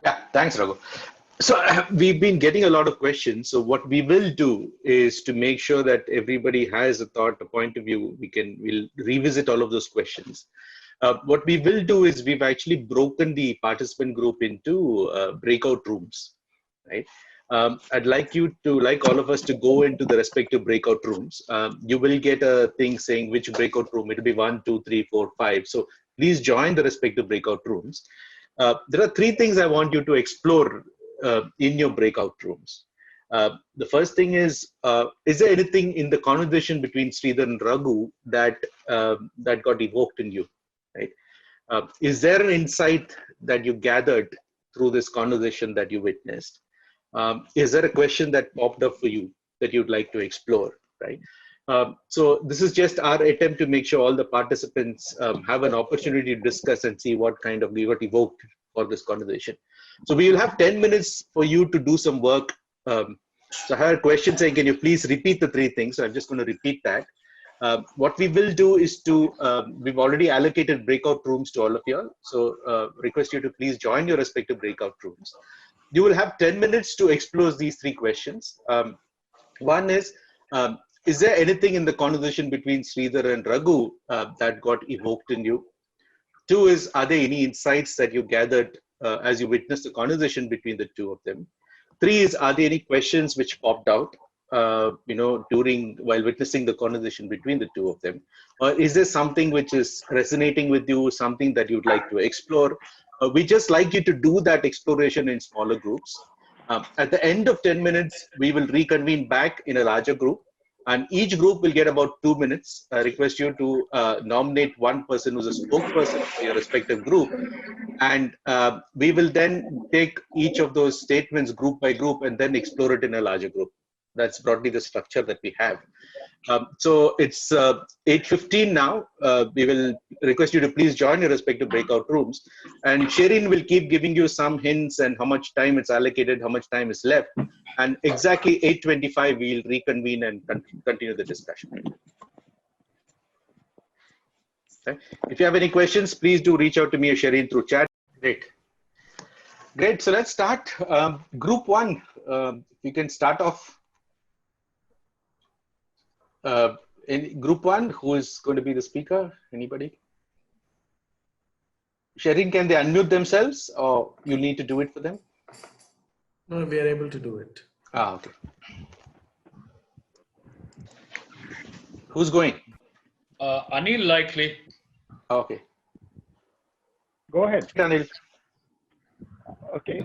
Yeah, thanks, Raghu. So we've been getting a lot of questions. So what we will do is to make sure that everybody has a thought, a point of view. We'll revisit all of those questions. What we will do is we've actually broken the participant group into breakout rooms, right? I'd like all of us to go into the respective breakout rooms. You will get a thing saying which breakout room. It'll be 1, 2, 3, 4, 5. So please join the respective breakout rooms. There are 3 things I want you to explore in your breakout rooms. The first thing is there anything in the conversation between Sridhar and Raghu that got evoked in you, right? Is there an insight that you gathered through this conversation that you witnessed? Is there a question that popped up for you that you'd like to explore, right? So this is just our attempt to make sure all the participants have an opportunity to discuss and see what kind of got evoked for this conversation. So we will have 10 minutes for you to do some work. So I had a question saying, can you please repeat the 3 things? So I'm just going to repeat that. What we will do is we've already allocated breakout rooms to all of you all. So request you to please join your respective breakout rooms. You will have 10 minutes to explore these 3 questions. One is there anything in the conversation between Sridhar and Raghu that got evoked in you? 2 is, are there any insights that you gathered as you witnessed the conversation between the 2 of them? 3 is, are there any questions which popped out, while witnessing the conversation between the 2 of them? Or is there something which is resonating with you, something that you'd like to explore? We just like you to do that exploration in smaller groups. At the end of 10 minutes, we will reconvene back in a larger group, and each group will get about 2 minutes. I request you to nominate one person who's a spokesperson for your respective group, and we will then take each of those statements group by group and then explore it in a larger group. That's broadly the structure that we have. So it's 8:15 now. We will request you to please join your respective breakout rooms. And Sherin will keep giving you some hints and how much time it's allocated, how much time is left. And exactly 8:25, we'll reconvene and continue the discussion. Okay. If you have any questions, please do reach out to me or Sherin through chat. Great. So let's start. Group 1, we can start off. In group 1, who is going to be the speaker? Anybody? Sharing, can they unmute themselves or you need to do it for them? No, we are able to do it. Ah, okay. Who's going? Anil likely. Okay. Go ahead. Anil. Okay.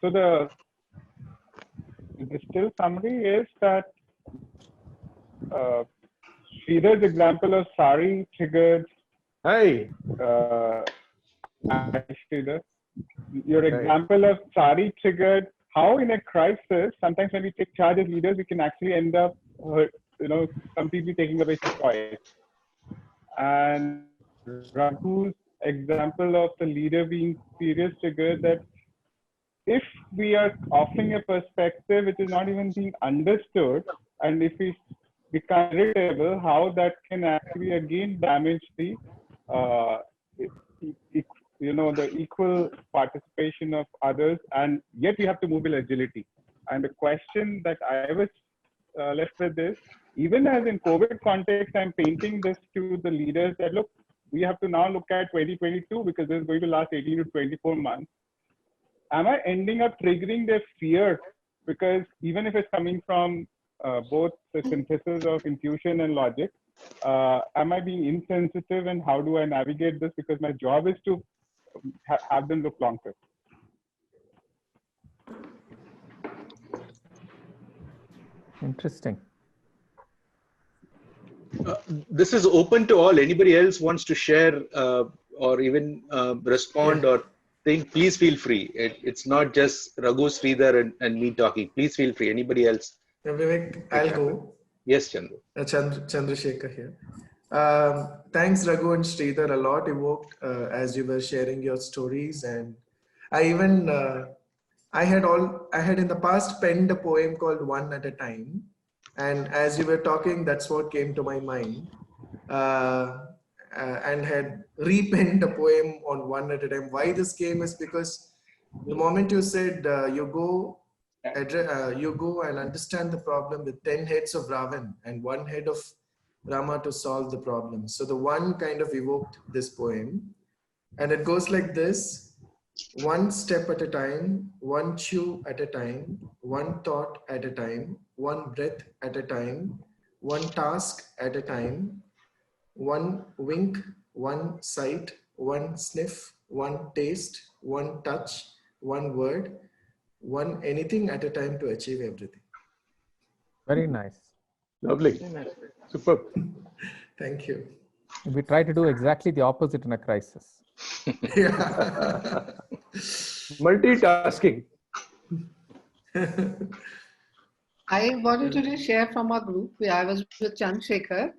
So the still summary is that Sridhar's example of Sari triggered. Hi. Sridhar, your example of Sari triggered how in a crisis, sometimes when we take charge as leaders, we can actually end up, completely taking away choice. And Raghu's example of the leader being serious triggered that if we are offering a perspective which is not even being understood, and if we become irritable, how that can actually again damage the the equal participation of others, and yet we have to move with agility. And the question that I was left with is, even as in COVID context, I'm painting this to the leaders that look, we have to now look at 2022 because this is going to last 18 to 24 months. Am I ending up triggering their fear? Because even if it's coming from both the synthesis of intuition and logic, am I being insensitive, and how do I navigate this? Because my job is to have them look long term. Interesting. This is open to all. Anybody else wants to share or even respond or think, please feel free. It's not just Raghu, Sridhar and me talking. Please feel free. Anybody else? Vivek, I'll go. Yes, Chandru. Chandrasekhar here. Thanks, Raghu and Sridhar, a lot evoked as you were sharing your stories. And I even, I had in the past penned a poem called One at a Time. And as you were talking, that's what came to my mind. And had repenned a poem on One at a Time. Why this came is because the moment you said you go and understand the problem with 10 heads of Ravan and 1 head of Rama to solve the problem. So the one kind of evoked this poem, and it goes like this: one step at a time, one chew at a time, one thought at a time, one breath at a time, one task at a time, one wink, one sight, one sniff, one taste, one touch, one word, one anything at a time to achieve everything. Very nice. Lovely. Superb. Thank you. We try to do exactly the opposite in a crisis. Yeah. Multitasking. I wanted to just share from our group. I was with Chandrasekhar.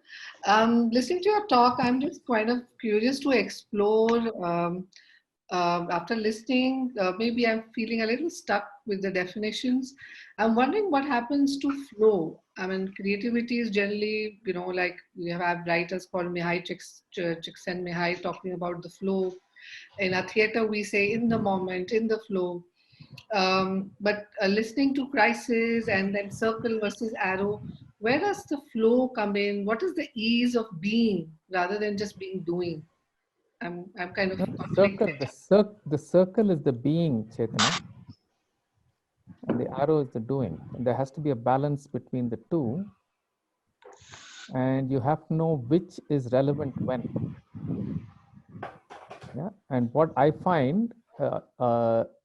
Listening to your talk, I'm just kind of curious to explore. After listening, maybe I'm feeling a little stuck with the definitions. I'm wondering what happens to flow. I mean, creativity is generally, like we have writers called Mihai Csikszentmihalyi talking about the flow. In our theater, we say in the moment, in the flow. But listening to Crisis and then Circle versus Arrow, where does the flow come in? What is the ease of being rather than just being doing? I'm kind of The circle is the being, Chaitanya, and the arrow is the doing. And there has to be a balance between the two, and you have to know which is relevant when. Yeah, and what I find,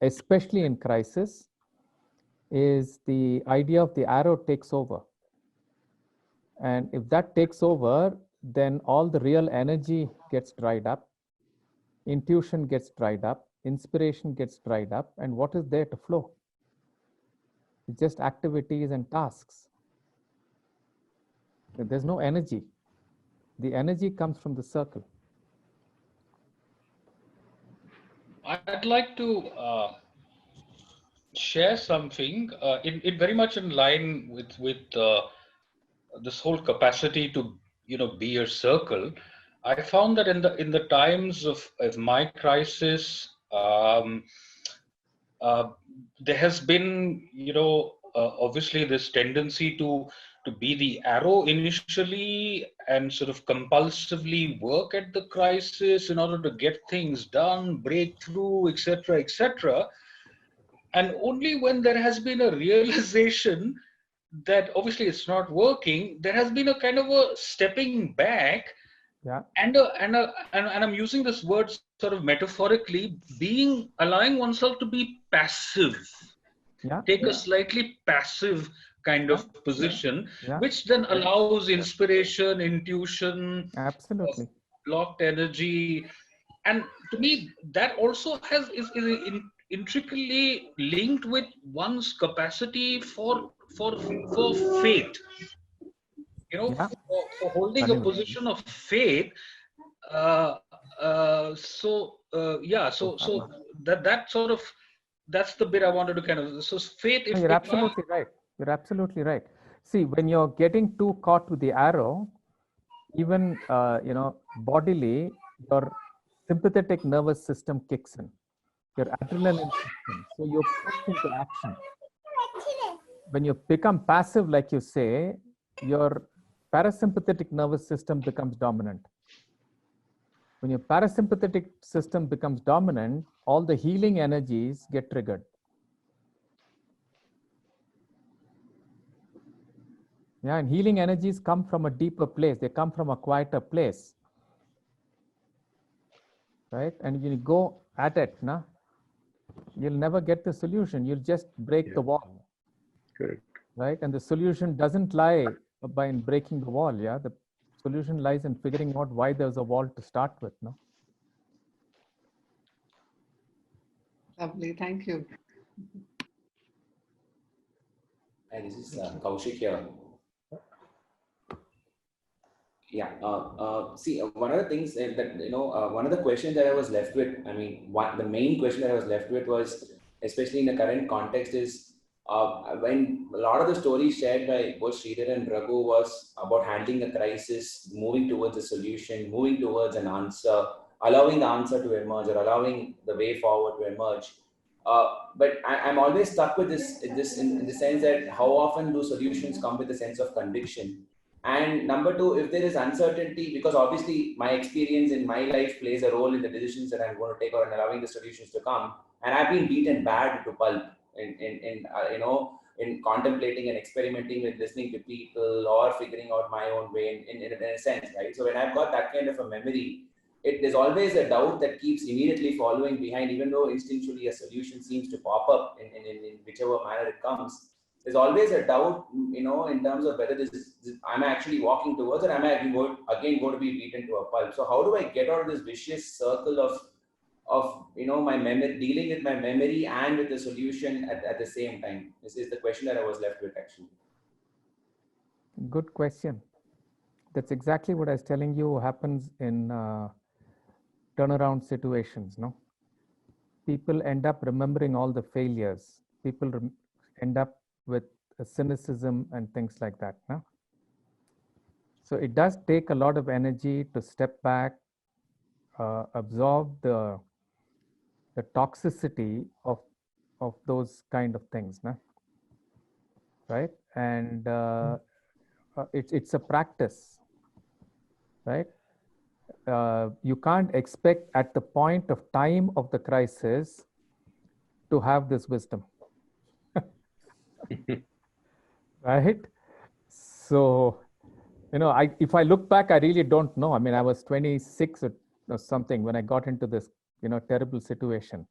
especially in crisis, is the idea of the arrow takes over. And if that takes over, then all the real energy gets dried up. Intuition gets dried up, inspiration gets dried up, and what is there to flow? It's just activities and tasks. There's no energy. The energy comes from the circle. I'd like to share something in very much in line with this whole capacity to be your circle. I found that in the times of my crisis, there has been obviously this tendency to to be the arrow initially and sort of compulsively work at the crisis in order to get things done, break through, etc., etc. And only when there has been a realization that obviously it's not working, there has been a kind of a stepping back. Yeah. And I'm using this word sort of metaphorically, allowing oneself to be passive. Yeah. Take a slightly passive kind of position, Yeah. which then allows inspiration, intuition, Absolutely. blocked energy. And to me, that also is intricately linked with one's capacity for faith. You know, Yeah. for holding a position of faith. So that sort of, that's the bit I wanted to kind of, so faith. No, you're absolutely right. You're absolutely right. See, when you're getting too caught with the arrow, even, bodily, your sympathetic nervous system kicks in, your adrenaline kicks in. So you're pushed into action. When you become passive, like you say, your parasympathetic nervous system becomes dominant. When your parasympathetic system becomes dominant, all the healing energies get triggered. Yeah, and healing energies come from a deeper place. They come from a quieter place. Right? And you go at it, nah? You'll never get the solution. You'll just break the wall. Correct. Right? And the solution doesn't lie by breaking the wall. Yeah, the solution lies in figuring out why there's a wall to start with. No. Lovely, thank you. Hi, this is Kaushik here. Yeah. See, one of the things that one of the questions that I was left with. I mean, the main question that I was left with was, especially in the current context, is when a lot of the stories shared by both Sridhar and Raghu was about handling a crisis, moving towards a solution, moving towards an answer, allowing the answer to emerge or allowing the way forward to emerge. But I'm always stuck with this in the sense that how often do solutions come with a sense of conviction? And number two, if there is uncertainty, because obviously my experience in my life plays a role in the decisions that I'm going to take or in allowing the solutions to come. And I've been beaten bad to pulp in contemplating and experimenting with listening to people or figuring out my own way in a sense, right? So when I've got that kind of a memory, there's always a doubt that keeps immediately following behind, even though instinctually a solution seems to pop up in whichever manner it comes. There's always a doubt, in terms of whether I'm actually walking towards it, am I again going to be beaten to a pulp? So how do I get out of this vicious circle of my memory, dealing with my memory and with the solution at the same time? This is the question that I was left with, actually. Good question. That's exactly what I was telling you happens in turnaround situations. No, people end up remembering all the failures. People end up with cynicism and things like that. No? So it does take a lot of energy to step back, absorb the toxicity of those kind of things. No? Right? And it's a practice, right? You can't expect at the point of time of the crisis to have this wisdom. Right? So, if I look back, I really don't know. I mean, I was 26 or something when I got into this, terrible situation.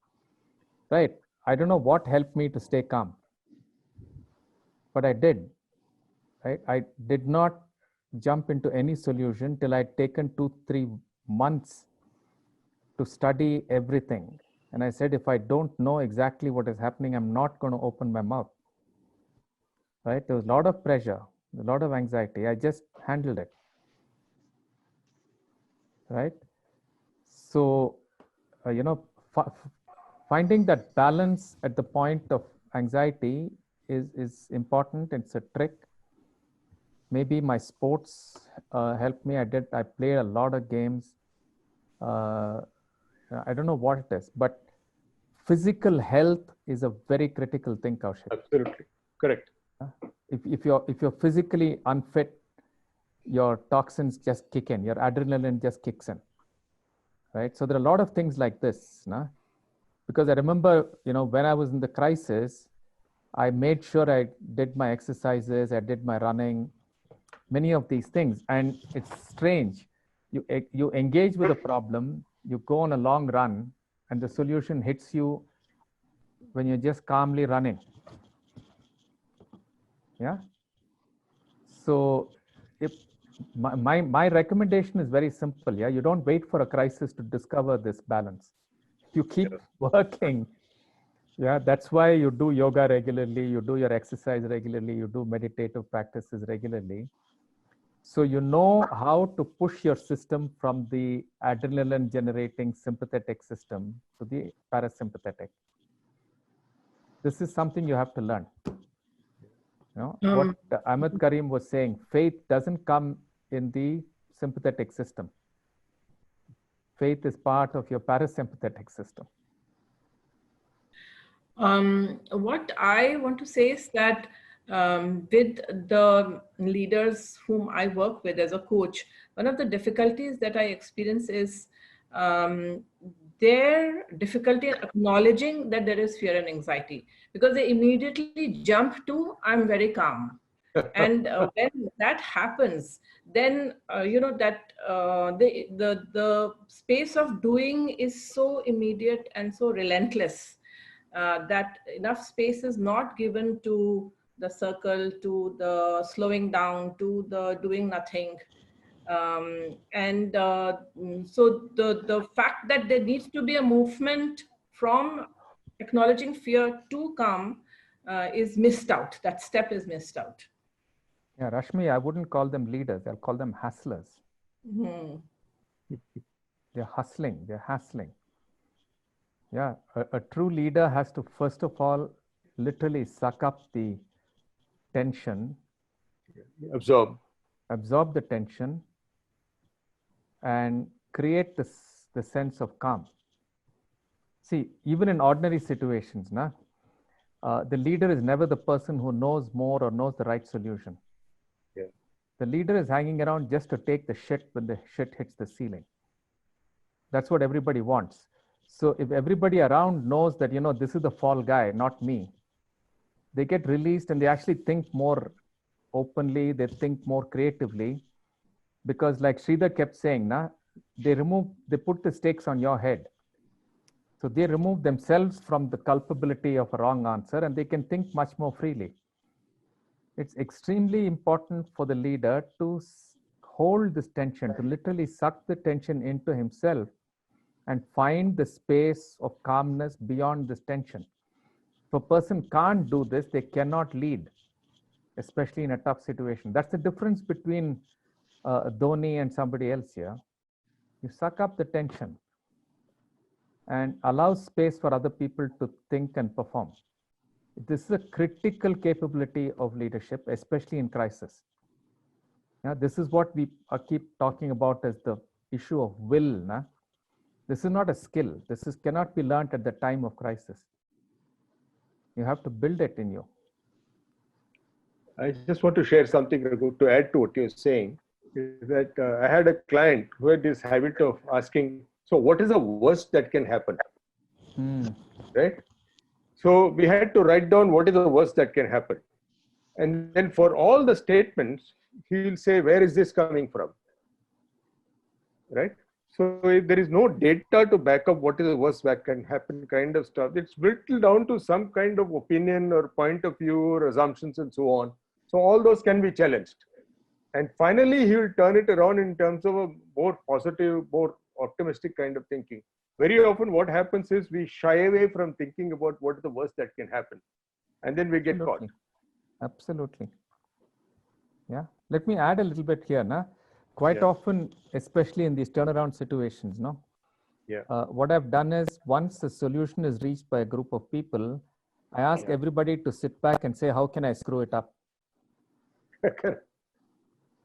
Right? I don't know what helped me to stay calm, but I did. Right? I did not jump into any solution till I'd taken 2-3 months to study everything. And I said, if I don't know exactly what is happening, I'm not going to open my mouth. Right? There was a lot of pressure, a lot of anxiety. I just handled it. Right? So, finding that balance at the point of anxiety is important. It's a trick. Maybe my sports helped me. I played a lot of games. I don't know what it is, but physical health is a very critical thing, Kaushik. Absolutely. Correct. if you're physically unfit, your toxins just kick in, your adrenaline just kicks in, right? So there are a lot of things like this, nah? Because I remember, when I was in the crisis, I made sure I did my exercises, I did my running, many of these things. And it's strange. You engage with a problem, you go on a long run, and the solution hits you when you're just calmly running. Yeah. So if my recommendation is very simple. Yeah. You don't wait for a crisis to discover this balance. You keep working. Yeah. That's why you do yoga regularly. You do your exercise regularly. You do meditative practices regularly. So you know how to push your system from the adrenaline generating sympathetic system to the parasympathetic. This is something you have to learn. What Ahmed Karim was saying, faith doesn't come in the sympathetic system. Faith is part of your parasympathetic system. What I want to say is that with the leaders whom I work with as a coach, one of the difficulties that I experience is their difficulty in acknowledging that there is fear and anxiety, because they immediately jump to, I'm very calm. And when that happens, then the space of doing is so immediate and so relentless that enough space is not given to the circle, to the slowing down, to the doing nothing. So the fact that there needs to be a movement from acknowledging fear to calm is missed out. That step is missed out. Yeah, Rashmi, I wouldn't call them leaders. I'll call them hustlers. Mm-hmm. They're hustling. They're hassling. Yeah, a true leader has to, first of all, literally suck up the tension. Absorb the tension and create the sense of calm. See, even in ordinary situations, the leader is never the person who knows more or knows the right solution. Yeah. The leader is hanging around just to take the shit when the shit hits the ceiling. That's what everybody wants. So if everybody around knows that, this is the fall guy, not me, they get released and they actually think more openly, they think more creatively, because like Sridhar kept saying, they put the stakes on your head. So they remove themselves from the culpability of a wrong answer and they can think much more freely. It's extremely important for the leader to hold this tension, to literally suck the tension into himself and find the space of calmness beyond this tension. If a person can't do this, they cannot lead, especially in a tough situation. That's the difference between Dhoni and somebody else here. You suck up the tension and allow space for other people to think and perform. This is a critical capability of leadership, especially in crisis. This is what we keep talking about as the issue of will. This is not a skill. This cannot be learned at the time of crisis. You have to build it in you. I just want to share something, Raghu, to add to what you're saying. Is that I had a client who had this habit of asking, so what is the worst that can happen? Right? So we had to write down what is the worst that can happen. And then for all the statements, he will say, where is this coming from? Right? So if there is no data to back up what is the worst that can happen kind of stuff, it's whittled down to some kind of opinion or point of view or assumptions and so on. So all those can be challenged. And finally, he will turn it around in terms of a more positive, more optimistic kind of thinking. Very often what happens is we shy away from thinking about what is the worst that can happen. And then we get caught. Absolutely. Yeah. Let me add a little bit here. Quite often, especially in these turnaround situations, what I've done is once the solution is reached by a group of people, I ask everybody to sit back and say, how can I screw it up?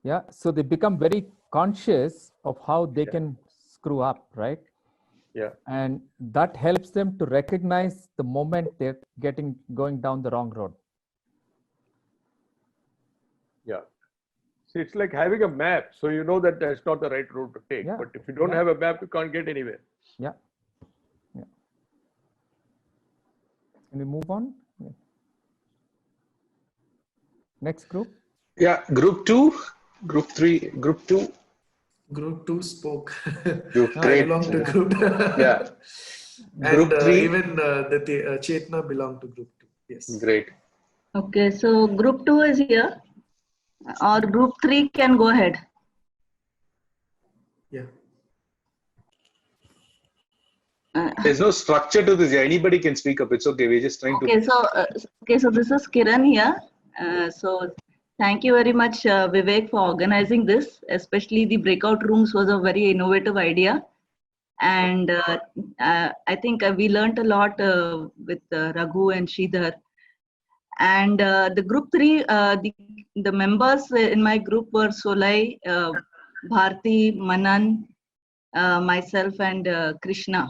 Yeah. So they become very conscious of how they can screw up, right? Yeah. And that helps them to recognize the moment they're going down the wrong road. See, it's like having a map, so you know that that's not the right route to take. Yeah. But if you don't Yeah. have a map, you can't get anywhere. Yeah. Yeah. Can we move on? Yeah. Next group. Yeah, group 2, group 3, group 2. Group 2 spoke. Group I great. belong to group. Yeah. And Group 3. even Chetna belonged to group 2. Yes. Great. Okay, so group 2 is here, or group 3 can go ahead. Yeah. There's no structure to this. Anybody can speak up. It's okay. We're just trying to. Okay, so this is Kiran here. So thank you very much, Vivek, for organizing this. Especially the breakout rooms was a very innovative idea. And I think we learn't a lot with Raghu and Sridhar. And the group 3, the members in my group were Solai, Bharti, Manan, myself, and Krishna.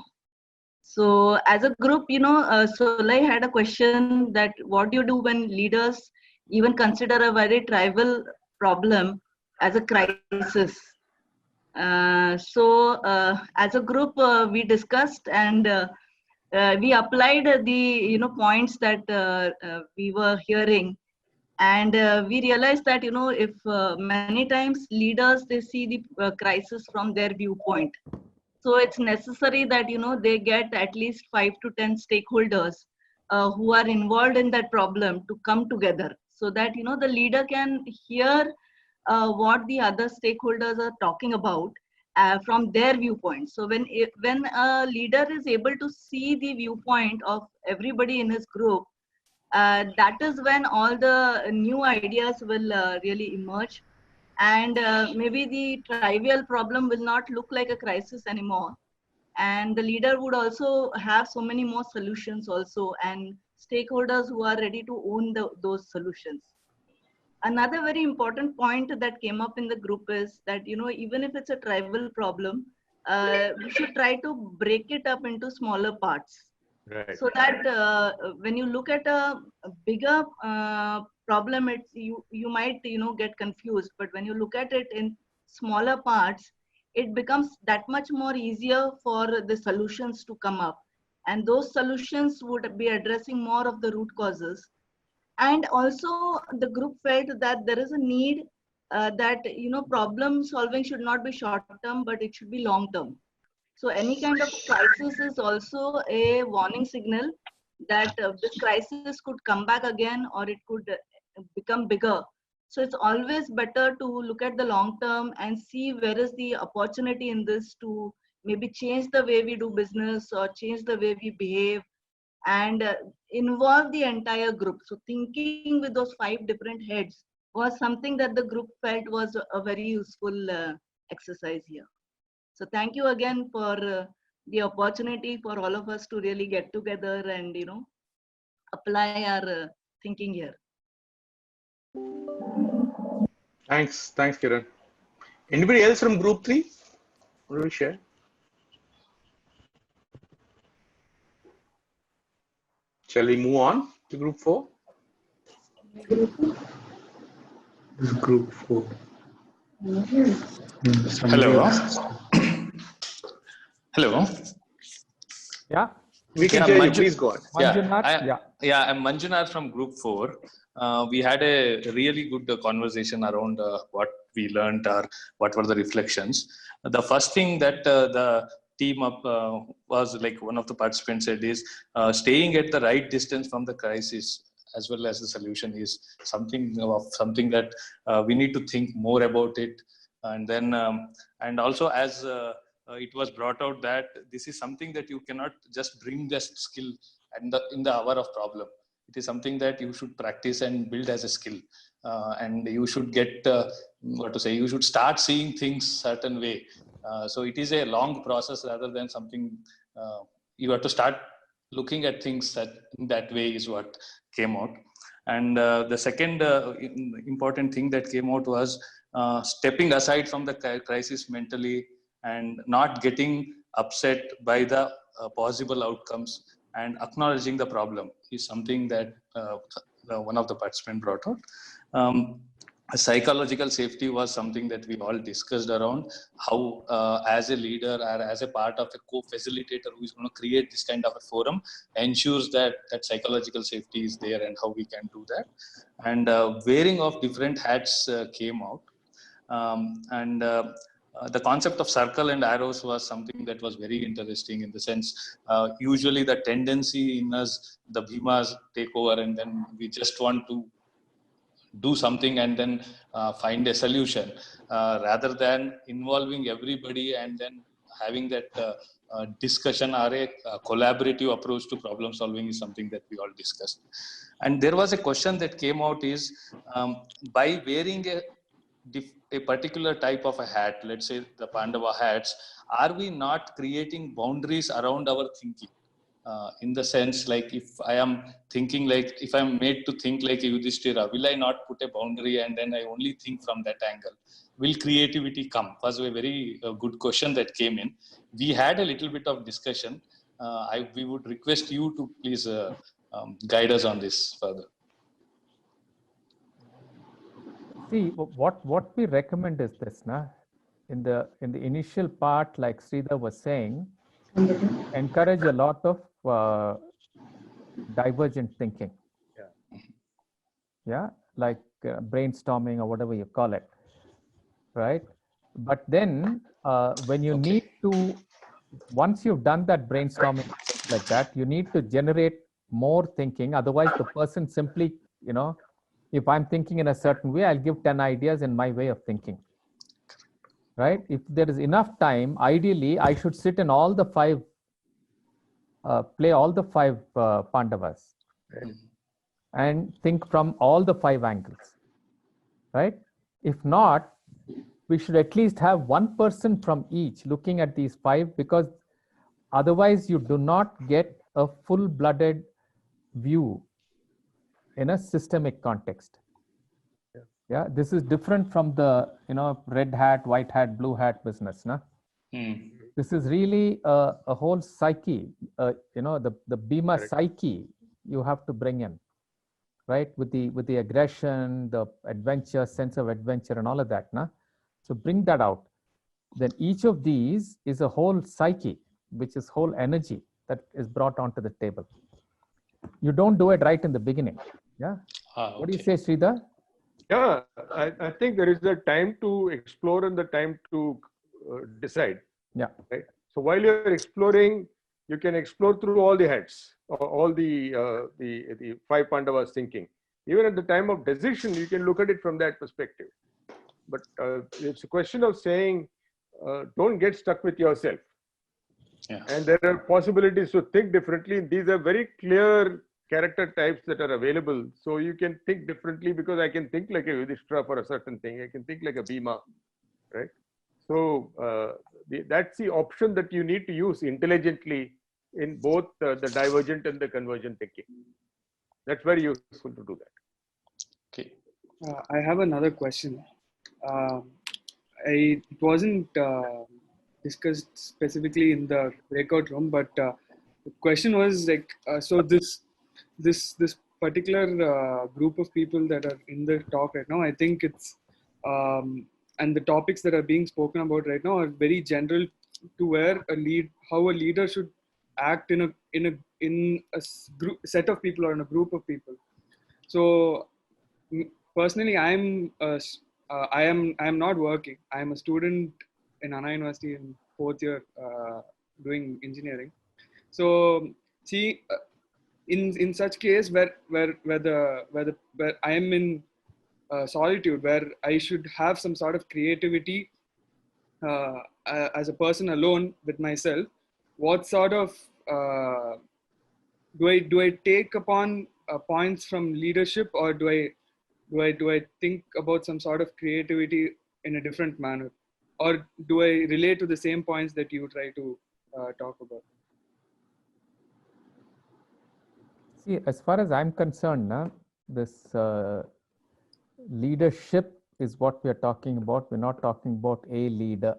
So as a group, Solai had a question that what do you do when leaders even consider a very trivial problem as a crisis? So as a group, we discussed and we applied the points that we were hearing, and we realized that if many times leaders, they see the crisis from their viewpoint. So it's necessary that they get at least 5 to 10 stakeholders who are involved in that problem to come together, so that the leader can hear what the other stakeholders are talking about from their viewpoint. So when a leader is able to see the viewpoint of everybody in his group, that is when all the new ideas will really emerge. And maybe the trivial problem will not look like a crisis anymore. And the leader would also have so many more solutions also, and stakeholders who are ready to own those solutions. Another very important point that came up in the group is that, even if it's a trivial problem, we should try to break it up into smaller parts. Right. So that when you look at a bigger problem, you might get confused, but when you look at it in smaller parts, it becomes that much more easier for the solutions to come up, and those solutions would be addressing more of the root causes. And also the group felt that there is a need that problem solving should not be short term, but it should be long term. So any kind of crisis is also a warning signal that this crisis could come back again, or it could become bigger. So it's always better to look at the long term and see where is the opportunity in this to maybe change the way we do business or change the way we behave, and involve the entire group. So thinking with those 5 different heads was something that the group felt was a very useful exercise here. So thank you again for the opportunity for all of us to really get together and apply our thinking here. Thanks, Kiran. Anybody else from group 3? Want to share? Shall we move on to group 4? Group 4. Hello. Hello. Yeah. We can hear you. Please go on. Yeah, I'm Manjunath from group 4. We had a really good conversation around what we learned or what were the reflections. The first thing that the team up was, like one of the participants said, is staying at the right distance from the crisis as well as the solution is something that we need to think more about it. And then and also as it was brought out that this is something that you cannot just bring the skill in the hour of problem. It is something that you should practice and build as a skill, and you should get you should start seeing things certain way. So it is a long process rather than something you have to start looking at things in that way is what came out. And the second important thing that came out was stepping aside from the crisis mentally and not getting upset by the possible outcomes, and acknowledging the problem is something that one of the participants brought out. psychological safety was something that we all discussed around how as a leader or as a part of a co-facilitator who is going to create this kind of a forum ensures that psychological safety is there and how we can do that. And wearing of different hats came out. The concept of circle and arrows was something that was very interesting in the sense, usually the tendency in us, the Bhimas take over and then we just want to do something and then find a solution rather than involving everybody and then having that discussion or a collaborative approach to problem solving is something that we all discussed. And there was a question that came out is by wearing a particular type of a hat, let's say the Pandava hats, are we not creating boundaries around our thinking? In the sense, like if I am thinking like, if I'm made to think like a Yudhishthira, will I not put a boundary and then I only think from that angle? Will creativity come? Was a very good question that came in. We had a little bit of discussion. We would request you to please guide us on this further. See, what we recommend is this, na? In the initial part, like Sridhar was saying, encourage a lot of divergent thinking. Yeah, like brainstorming or whatever you call it, right? But then when you need to, once you've done that brainstorming like that, you need to generate more thinking. Otherwise, the person simply, you know, if I'm thinking in a certain way, I'll give 10 ideas in my way of thinking. Right? If there is enough time, ideally, I should sit in all the five, play all the five Pandavas, right? And think from all the 5 angles, right? If not, we should at least have one person from each looking at these 5, because otherwise you do not get a full-blooded view in a systemic context. Yeah, this is different from the, you know, red hat, white hat, blue hat business, na? This is really a whole psyche, you know, the Bhima psyche you have to bring in, right? With the aggression, the adventure, sense of adventure and all of that, na? So bring that out. Then each of these is a whole psyche, which is whole energy that is brought onto the table. You don't do it right in the beginning. Yeah. What do you say, Sridhar? Yeah, I think there is a time to explore and the time to decide. Yeah. Right. So while you're exploring, you can explore through all the heads, all the 5 Pandavas thinking. Even at the time of decision, you can look at it from that perspective. But it's a question of saying, don't get stuck with yourself. Yeah. And there are possibilities to think differently. These are very clear character types that are available. So you can think differently, because I can think like a Yudhishthira for a certain thing. I can think like a Bhima, right? So that's the option that you need to use intelligently in both the divergent and the convergent thinking. That's very useful to do that. Okay. I have another question. It wasn't discussed specifically in the breakout room, but the question was like, so this particular group of people that are in the talk right now, I think it's and the topics that are being spoken about right now are very general to where how a leader should act in a group, set of people or in a group of people. So personally, I am not working. I am a student in Anna University in 4th year doing engineering. So see, in such case where I am in solitude, where I should have some sort of creativity as a person alone with myself, what sort of do I take upon points from leadership, or do I think about some sort of creativity in a different manner, or do I relate to the same points that you try to talk about? See, as far as I'm concerned, this leadership is what we are talking about. We're not talking about a leader.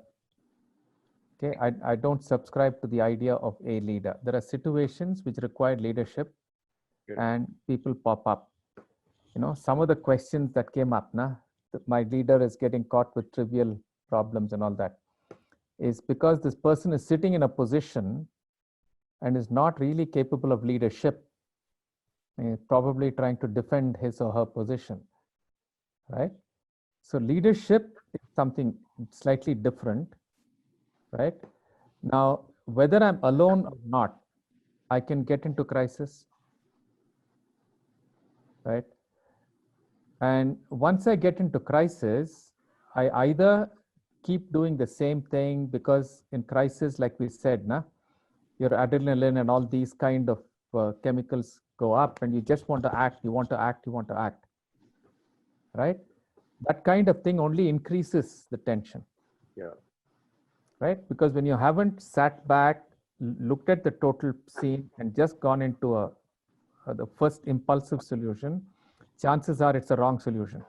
Okay, I don't subscribe to the idea of a leader. There are situations which require leadership, and people pop up. You know, some of the questions that came up, my leader is getting caught with trivial problems and all that, is because this person is sitting in a position and is not really capable of leadership. He's probably trying to defend his or her position, right? So leadership is something slightly different, right? Now, whether I'm alone or not, I can get into crisis, right? And once I get into crisis, I either keep doing the same thing, because in crisis, like we said, your adrenaline and all these kind of chemicals go up, and you just want to act, you want to act, right? That kind of thing only increases the tension. Yeah. Right? Because when you haven't sat back, looked at the total scene and just gone into the first impulsive solution, chances are it's a wrong solution.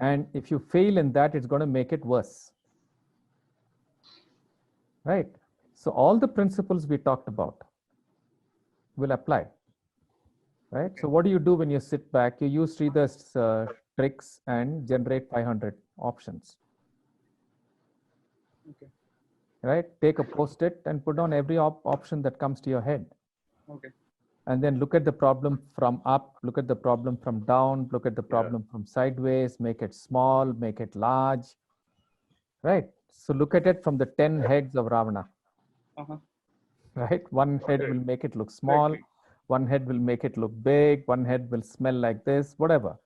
And if you fail in that, it's going to make it worse. Right? So all the principles we talked about will apply. Right? So what do you do when you sit back? You use Sridhar's tricks and generate 500 options. Okay. Right? Take a post-it and put on every option that comes to your head. Okay. And then look at the problem from up, look at the problem from down, look at the problem from sideways, make it small, make it large. Right? So look at it from the 10 heads of Ravana. Right? One head will make it look small, one head will make it look big, one head will smell like this, whatever.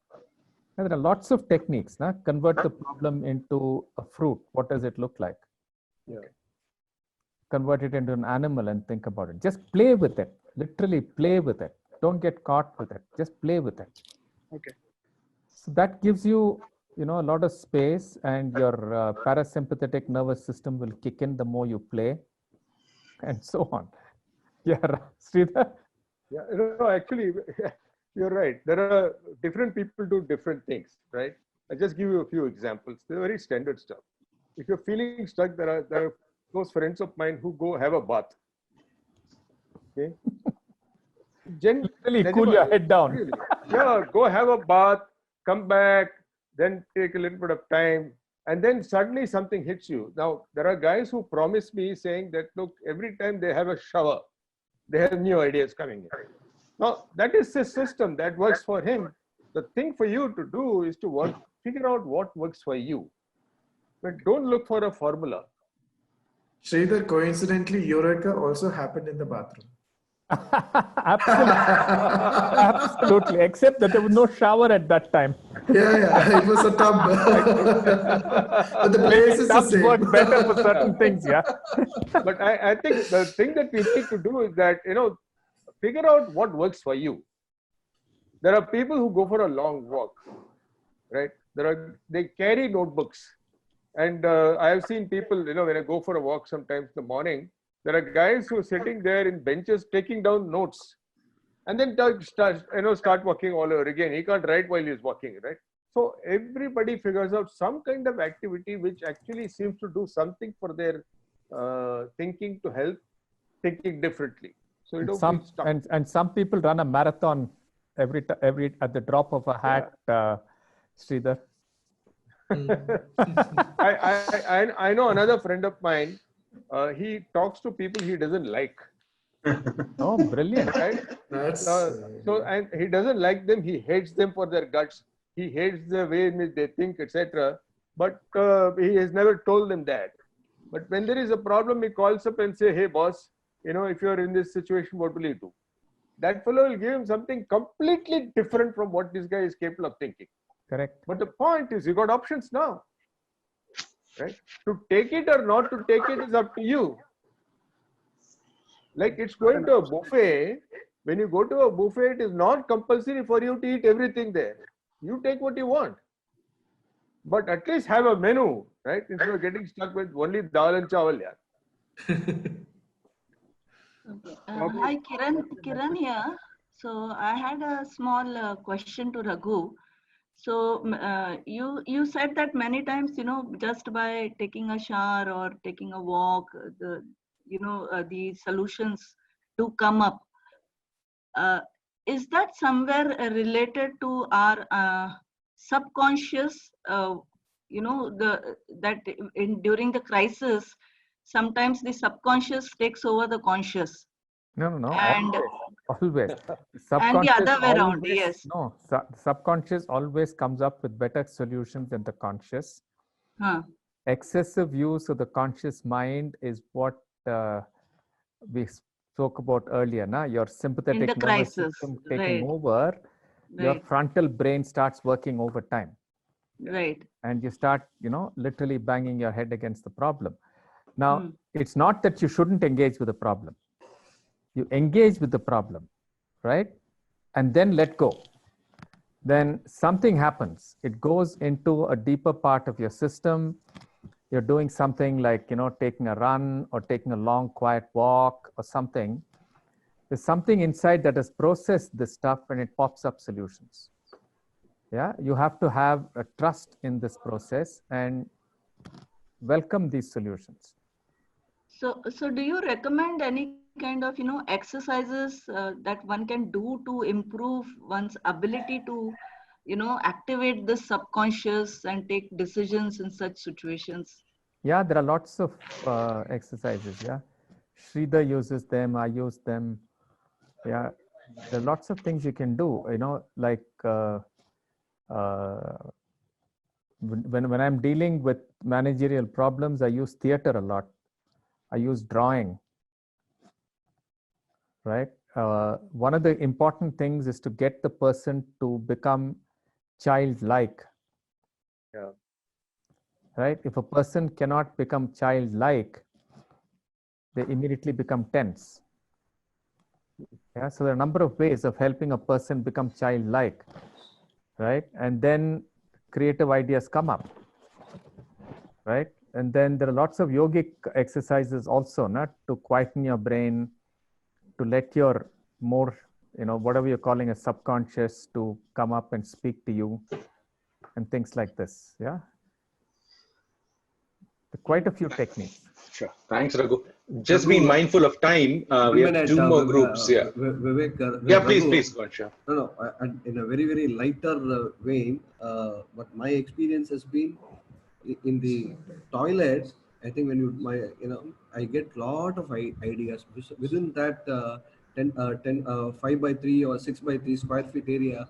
And there are lots of techniques. Convert the problem into a fruit. What does it look like? Yeah. Convert it into an animal and think about it. Just play with it. Literally play with it. Don't get caught with it. Just play with it. Okay. So that gives you, a lot of space, and your parasympathetic nervous system will kick in the more you play, and so on. Yeah, Sridhar? Yeah, actually, you're right. There are different people do different things, right? I'll just give you a few examples. They're very standard stuff. If you're feeling stuck, there are those friends of mine who go have a bath. Okay. Literally cool your head down. Really. Yeah, go have a bath, come back, then take a little bit of time, and then suddenly something hits you. Now, there are guys who promise me saying that, look, every time they have a shower, they have new ideas coming in. Now, that is a system that works for him. The thing for you to do is to figure out what works for you. But don't look for a formula. Sridhar, coincidentally, Eureka also happened in the bathroom. Absolutely. Absolutely. Except that there was no shower at that time. Yeah, it was a tub. But the place is the same. Work better for certain things, yeah. But I think the thing that we need to do is that, figure out what works for you. There are people who go for a long walk, right? They carry notebooks. And I have seen people, when I go for a walk sometimes in the morning, there are guys who are sitting there in benches taking down notes, and then start walking all over again. He can't write while he's walking, right? So everybody figures out some kind of activity which actually seems to do something for their thinking, to help thinking differently. So you don't feel stuck. And some people run a marathon every at the drop of a hat, Sridhar. I know another friend of mine. He talks to people he doesn't like. Oh, brilliant! Right? And he doesn't like them. He hates them for their guts. He hates the way in which they think, etc. But he has never told them that. But when there is a problem, he calls up and say, "Hey, boss, if you're in this situation, what will you do?" That fellow will give him something completely different from what this guy is capable of thinking. Correct. But the point is, you got options now. Right? To take it or not to take it is up to you. Like it's going to a buffet. When you go to a buffet, it is not compulsory for you to eat everything there. You take what you want. But at least have a menu, right? Instead of getting stuck with only dal and chawal. Hi, Kiran here. So I had a small question to Raghu. So you said that many times, just by taking a shower or taking a walk, the solutions do come up. Is that somewhere related to our subconscious, during the crisis, sometimes the subconscious takes over the conscious. No, And always. and the other way around, Always, yes. no, subconscious always comes up with better solutions than the conscious. Excessive use of the conscious mind is what we spoke about earlier. Your sympathetic nervous crisis, system taking right. over, your Right. frontal brain starts working overtime. Right. And you start, literally banging your head against the problem. Now, it's not that you shouldn't engage with the problem. You engage with the problem, right? And then let go. Then something happens. It goes into a deeper part of your system. You're doing something like, taking a run or taking a long, quiet walk or something. There's something inside that has processed this stuff and it pops up solutions. Yeah, you have to have a trust in this process and welcome these solutions. So do you recommend any kind of, exercises that one can do to improve one's ability to, activate the subconscious and take decisions in such situations? Yeah, there are lots of exercises. Yeah, Sridhar uses them. I use them. Yeah, there are lots of things you can do. Like when I'm dealing with managerial problems, I use theater a lot. I use drawing. Right. One of the important things is to get the person to become childlike. Yeah. Right. If a person cannot become childlike, they immediately become tense. Yeah. So there are a number of ways of helping a person become childlike. Right. And then creative ideas come up. Right. And then there are lots of yogic exercises also, not to quieten your brain, to let your more, whatever you're calling a subconscious to come up and speak to you and things like this. Yeah. Quite a few techniques. Sure. Thanks, Raghu. Just being mindful of time. We have two more groups. Yeah. Vivek, Please go on. Sure. No. In a very, very lighter vein, what my experience has been in the toilets, I think when I get a lot of ideas within that 5 by 3 or 6 by 3 square feet area.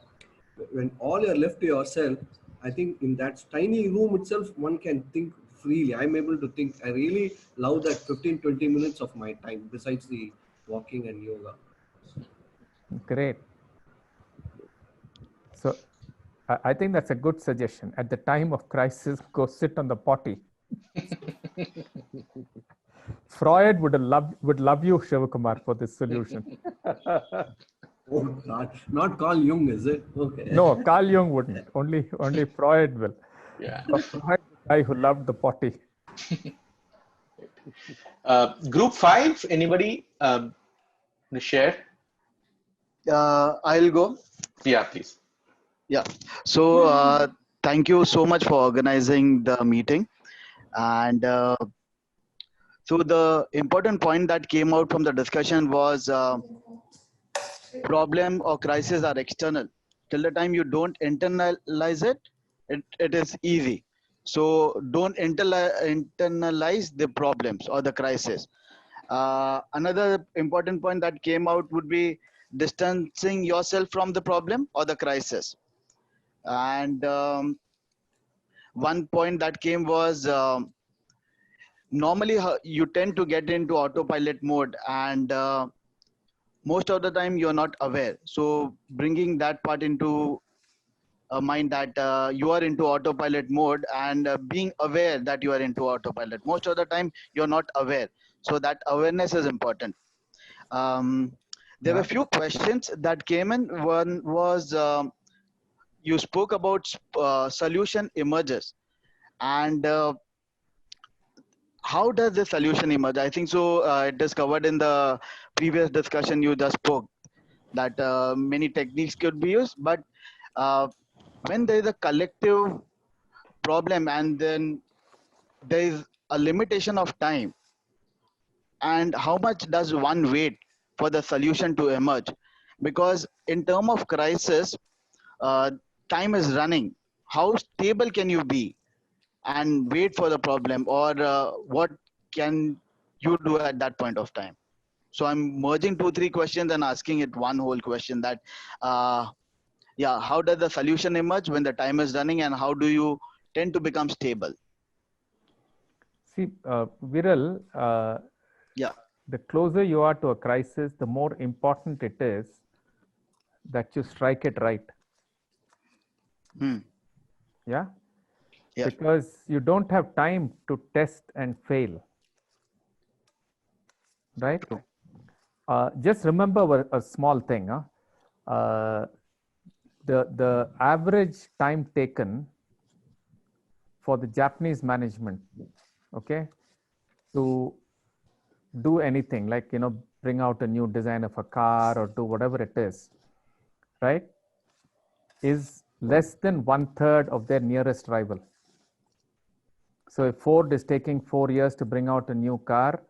When all you're left to yourself, I think in that tiny room itself, one can think freely. I'm able to think. I really love that 15-20 minutes of my time besides the walking and yoga. Great. So I think that's a good suggestion. At the time of crisis, go sit on the potty. Freud would love you, Shivakumar, for this solution. Oh God, not Carl Jung, is it? Okay. No, Carl Jung wouldn't. Only Freud will. Yeah. Freud, the guy who loved the potty. Group 5, anybody to share? I'll go. Yeah, please. Yeah. So thank you so much for organizing the meeting. And so the important point that came out from the discussion was problem or crisis are external. Till the time you don't internalize it, it is easy. So don't internalize the problems or the crisis. Another important point that came out would be distancing yourself from the problem or the crisis. And one point that came was normally you tend to get into autopilot mode, and most of the time you're not aware. So bringing that part into a mind that you are into autopilot mode and being aware that you are into autopilot. Most of the time you're not aware. So that awareness is important. There were a few questions that came in. One was you spoke about solution emerges, and how does the solution emerge? I think so it is covered in the previous discussion you just spoke, that many techniques could be used, but when there is a collective problem and then there is a limitation of time, and how much does one wait for the solution to emerge? Because in terms of crisis, time is running. how stable can you be and wait for the problem, or what can you do at that point of time? So I'm merging 2-3 questions and asking it one whole question that, yeah, how does the solution emerge when the time is running, and how do you tend to become stable? See, Viral, yeah, the closer you are to a crisis, the more important it is that you strike it right. Yeah? Because you don't have time to test and fail. Right? Just remember a small thing. The average time taken for the Japanese management, okay, to do anything like, you know, bring out a new design of a car or do whatever it is, right, is less than 1/3 of their nearest rival. So if Ford is taking 4 years to bring out a new car,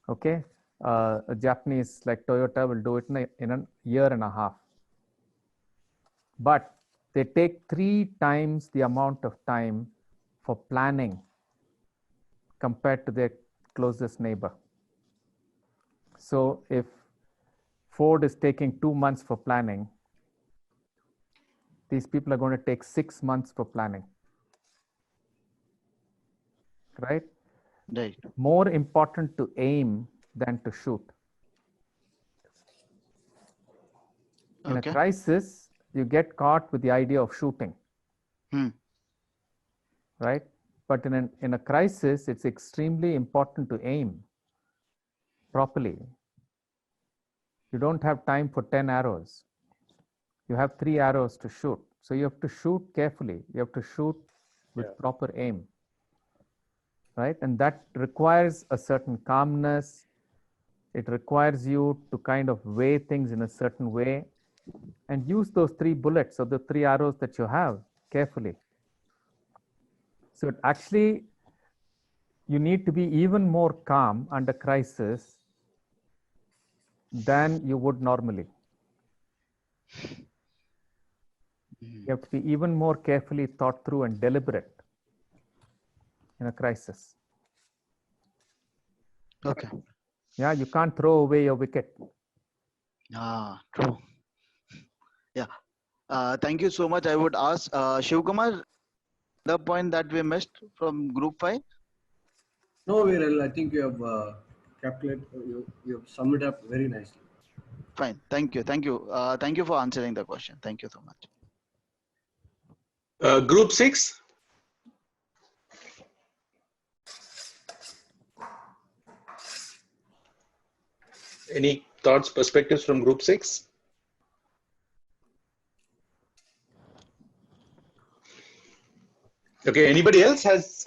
okay, a Japanese like Toyota will do it in a year and a half. But they take 3 times the amount of time for planning compared to their closest neighbor. So if Ford is taking 2 months for planning, these people are going to take 6 months for planning. Right? Right. More important to aim than to shoot. In a crisis, you get caught with the idea of shooting. Right? But in a crisis, it's extremely important to aim properly. You don't have time for 10 arrows. You have 3 arrows to shoot. So you have to shoot carefully. You have to shoot with proper aim. Right? And that requires a certain calmness. It requires you to kind of weigh things in a certain way and use those 3 bullets or the 3 arrows that you have carefully. So actually, you need to be even more calm under crisis than you would normally. You have to be even more carefully thought through and deliberate in a crisis. Okay. Yeah, you can't throw away your wicket. True. Yeah. Thank you so much. I would ask Shivkumar, the point that we missed from Group 5. No, Viral, I think you have calculated, you have summed it up very nicely. Fine. Thank you. Thank you. Thank you for answering the question. Thank you so much. Group 6. Any thoughts, perspectives from Group 6? Okay, anybody else has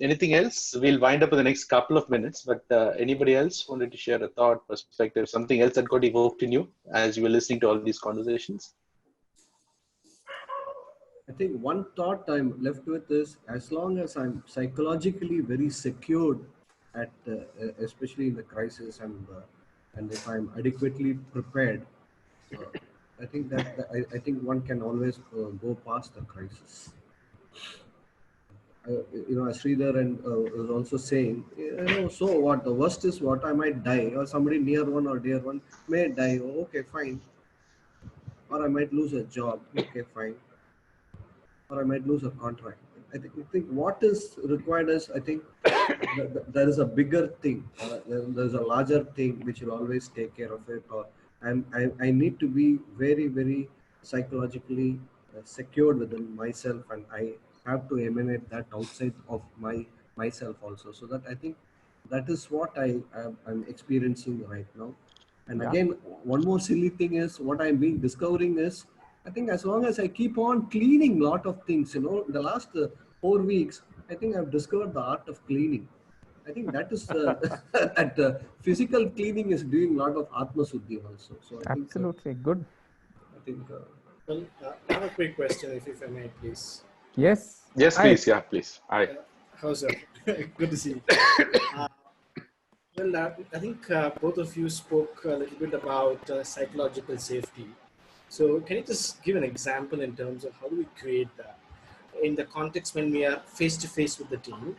anything else? We'll wind up in the next couple of minutes, but anybody else wanted to share a thought, perspective, something else that got evoked in you as you were listening to all these conversations? I think one thought I'm left with is, as long as I'm psychologically very secured at, especially in the crisis, and if I'm adequately prepared, I think that I think one can always go past the crisis. You know, as Sridhar and was also saying, you know, so what? The worst is what? I might die, or somebody near one or dear one may die. Oh, okay, fine. Or I might lose a job. Okay, fine. Or I might lose a contract. I think what is required is, I think there is a bigger thing. There's a larger thing which will always take care of it. Or I need to be very, very psychologically secured within myself, and I have to emanate that outside of myself also. So that I think that is what I'm experiencing right now. And again, one more silly thing is what I'm discovering is, I think as long as I keep on cleaning a lot of things, you know, the last 4 weeks, I think I've discovered the art of cleaning. I think that is that physical cleaning is doing a lot of Atma Suddhi also. So I Absolutely, good. I think. Well, I have a quick question, if I may, please. Yes. Yes, please. Yeah, please. Hi. How's it? Good to see you. Well, I think both of you spoke a little bit about psychological safety. So can you just give an example in terms of how do we create that? in the context when we are face to face with the team,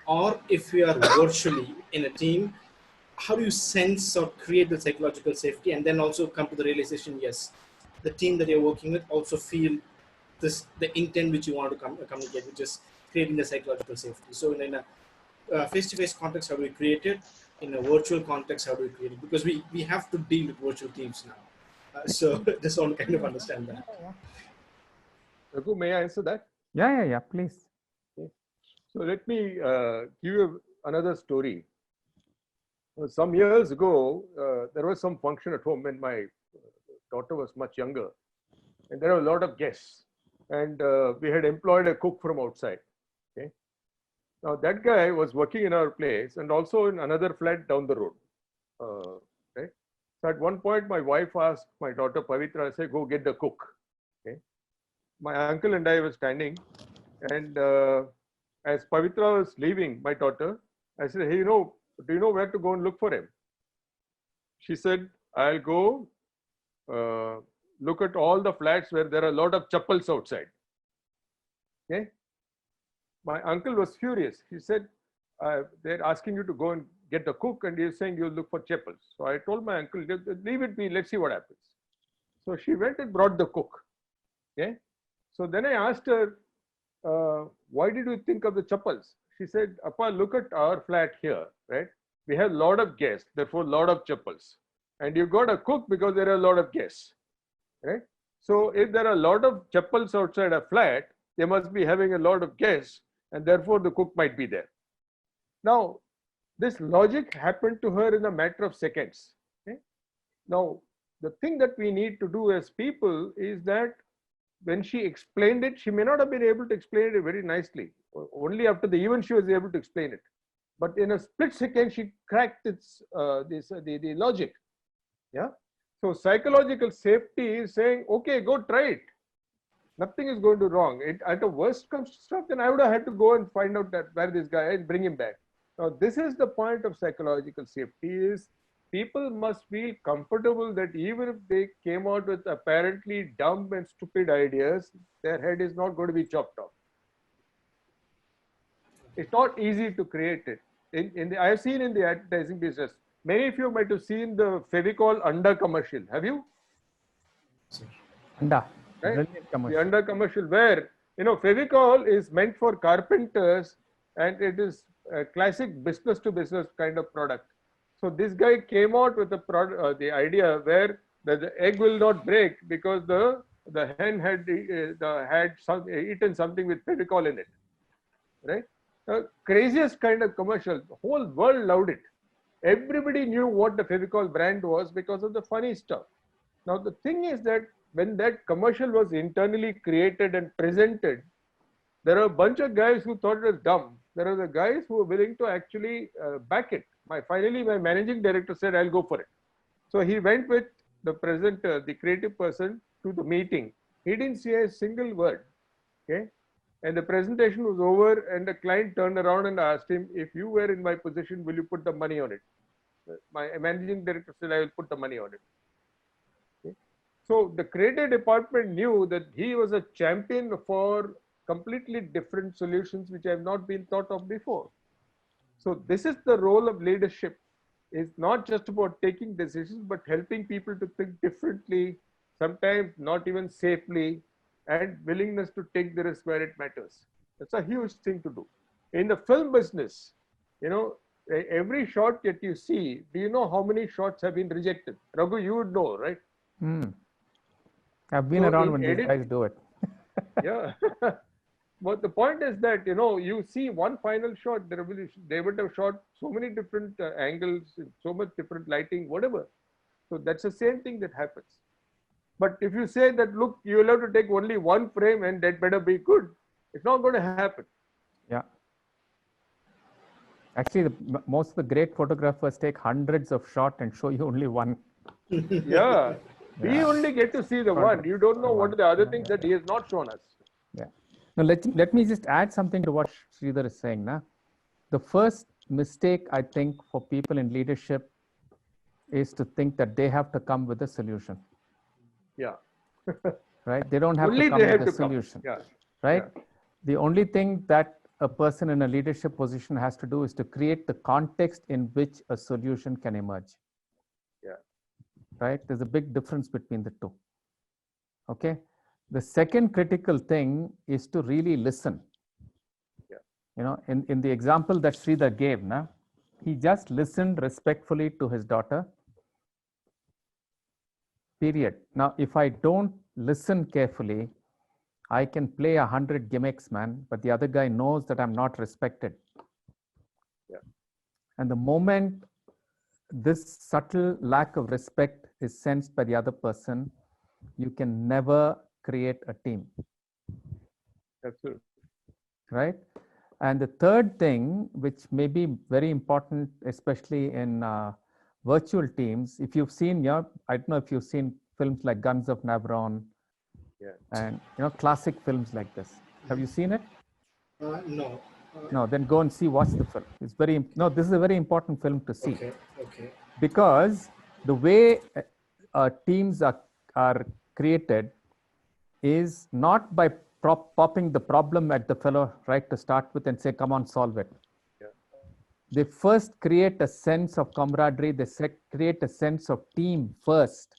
or if we are virtually in a team, how do you sense or create the psychological safety, and then also come to the realization, yes, the team that you're working with also feel this, the intent which you want to communicate, which is creating the psychological safety. So in a face-to-face context, how do we create it? In a virtual context, how do we create it? Because we have to deal with virtual teams now. So just want to kind of understand that. Raghu, may I answer that? Yeah, please. Okay. So let me give you another story. Some years ago, there was some function at home when my daughter was much younger, and there were a lot of guests, and we had employed a cook from outside. Okay. Now that guy was working in our place and also in another flat down the road. Right. So at one point, my wife asked my daughter Pavitra, I said, "Go get the cook." Okay. My uncle and I were standing, and as Pavitra was leaving my daughter, I said, "Hey, do you know where to go and look for him?" She said, "I'll go look at all the flats where there are a lot of chappals outside." Okay. My uncle was furious. He said, "They're asking you to go and get the cook, and you're saying you'll look for chappals." So I told my uncle, "Leave it be. Let's see what happens." So she went and brought the cook. Okay. So then I asked her, "Why did you think of the chappals?" She said, "Appa, look at our flat here, right? We have a lot of guests, therefore a lot of chappals. And you got a cook because there are a lot of guests, right? So if there are a lot of chappals outside a flat, they must be having a lot of guests, and therefore the cook might be there." Now, this logic happened to her in a matter of seconds. Okay? Now, the thing that we need to do as people is that when she explained it, she may not have been able to explain it very nicely. Only after the event she was able to explain it. But in a split second, she cracked the logic. Yeah. So psychological safety is saying, okay, go try it. Nothing is going to wrong. At the worst comes to stuff, then I would have had to go and find out that where this guy is and bring him back. Now, this is the point of psychological safety is people must feel comfortable that even if they came out with apparently dumb and stupid ideas, their head is not going to be chopped off. It's not easy to create it. I have seen in the advertising business, many of you might have seen the Fevicol Anda commercial. Have you? Anda. Right? Brilliant commercial. The Anda commercial where, Fevicol is meant for carpenters and it is a classic business to business kind of product. So this guy came out with the idea where the egg will not break because the hen had eaten something with Fevicol in it, right? Craziest kind of commercial. The whole world loved it. Everybody knew what the Fevicol brand was because of the funny stuff. Now the thing is that when that commercial was internally created and presented, there are a bunch of guys who thought it was dumb. There are the guys who were willing to actually back it. Finally, my managing director said, "I'll go for it." So he went with the presenter, the creative person, to the meeting. He didn't say a single word. Okay. And the presentation was over, and the client turned around and asked him, "If you were in my position, will you put the money on it?" My managing director said, "I will put the money on it." Okay. So the creative department knew that he was a champion for completely different solutions which have not been thought of before. So this is the role of leadership. It's not just about taking decisions, but helping people to think differently, sometimes not even safely, and willingness to take the risk where it matters. That's a huge thing to do. In the film business, every shot that you see, do you know how many shots have been rejected? Raghu, you would know, right? I've been around when these guys do it. Yeah. But the point is that, you see one final shot, they would have shot so many different angles, so much different lighting, whatever. So that's the same thing that happens. But if you say that, look, you will have to take only one frame and that better be good, it's not going to happen. Yeah. Actually, most of the great photographers take hundreds of shots and show you only one. Yeah. We only get to see the one. You don't know what are the other things that he has not shown us. Yeah. Now, let me just add something to what Sridhar is saying. Now, the first mistake, I think, for people in leadership is to think that they have to come with a solution. Yeah. Right? They don't have Only to come they have with a to come. solution. Yeah. Right? Yeah. The only thing that a person in a leadership position has to do is to create the context in which a solution can emerge. Yeah. Right? There's a big difference between the two. Okay. The second critical thing is to really listen. Yeah. You know, in the example that Sridhar gave, he just listened respectfully to his daughter. Period. Now, if I don't listen carefully, I can play 100 gimmicks, man, but the other guy knows that I'm not respected. Yeah. And the moment this subtle lack of respect is sensed by the other person, you can never create a team. Absolutely. Right? And the third thing, which may be very important, especially in virtual teams, if you've seen, I don't know if you've seen films like Guns of Navarone, and classic films like this. Have you seen it? No. No, then go and watch the film. It's this is a very important film to see. Okay. Because the way teams are created is not by popping the problem at the fellow right to start with and say, come on, solve it. Yeah. They first create a sense of camaraderie. They create a sense of team first.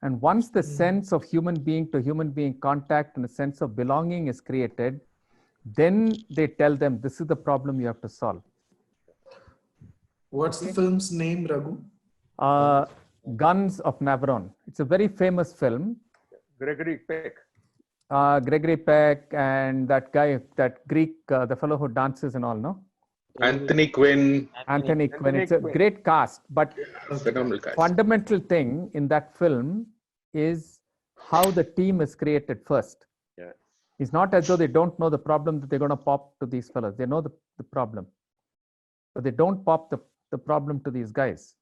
And once the sense of human being to human being contact and a sense of belonging is created, then they tell them, this is the problem you have to solve. What's the film's name, Raghu? Guns of Navarone. It's a very famous film. Gregory Peck. Gregory Peck and that guy, that Greek, the fellow who dances and all, no? Anthony Quinn. Anthony Quinn. It's a great cast, but phenomenal cast. Fundamental thing in that film is how the team is created first. Yeah. It's not as though they don't know the problem that they're going to pop to these fellows. They know the problem, but they don't pop the problem to these guys,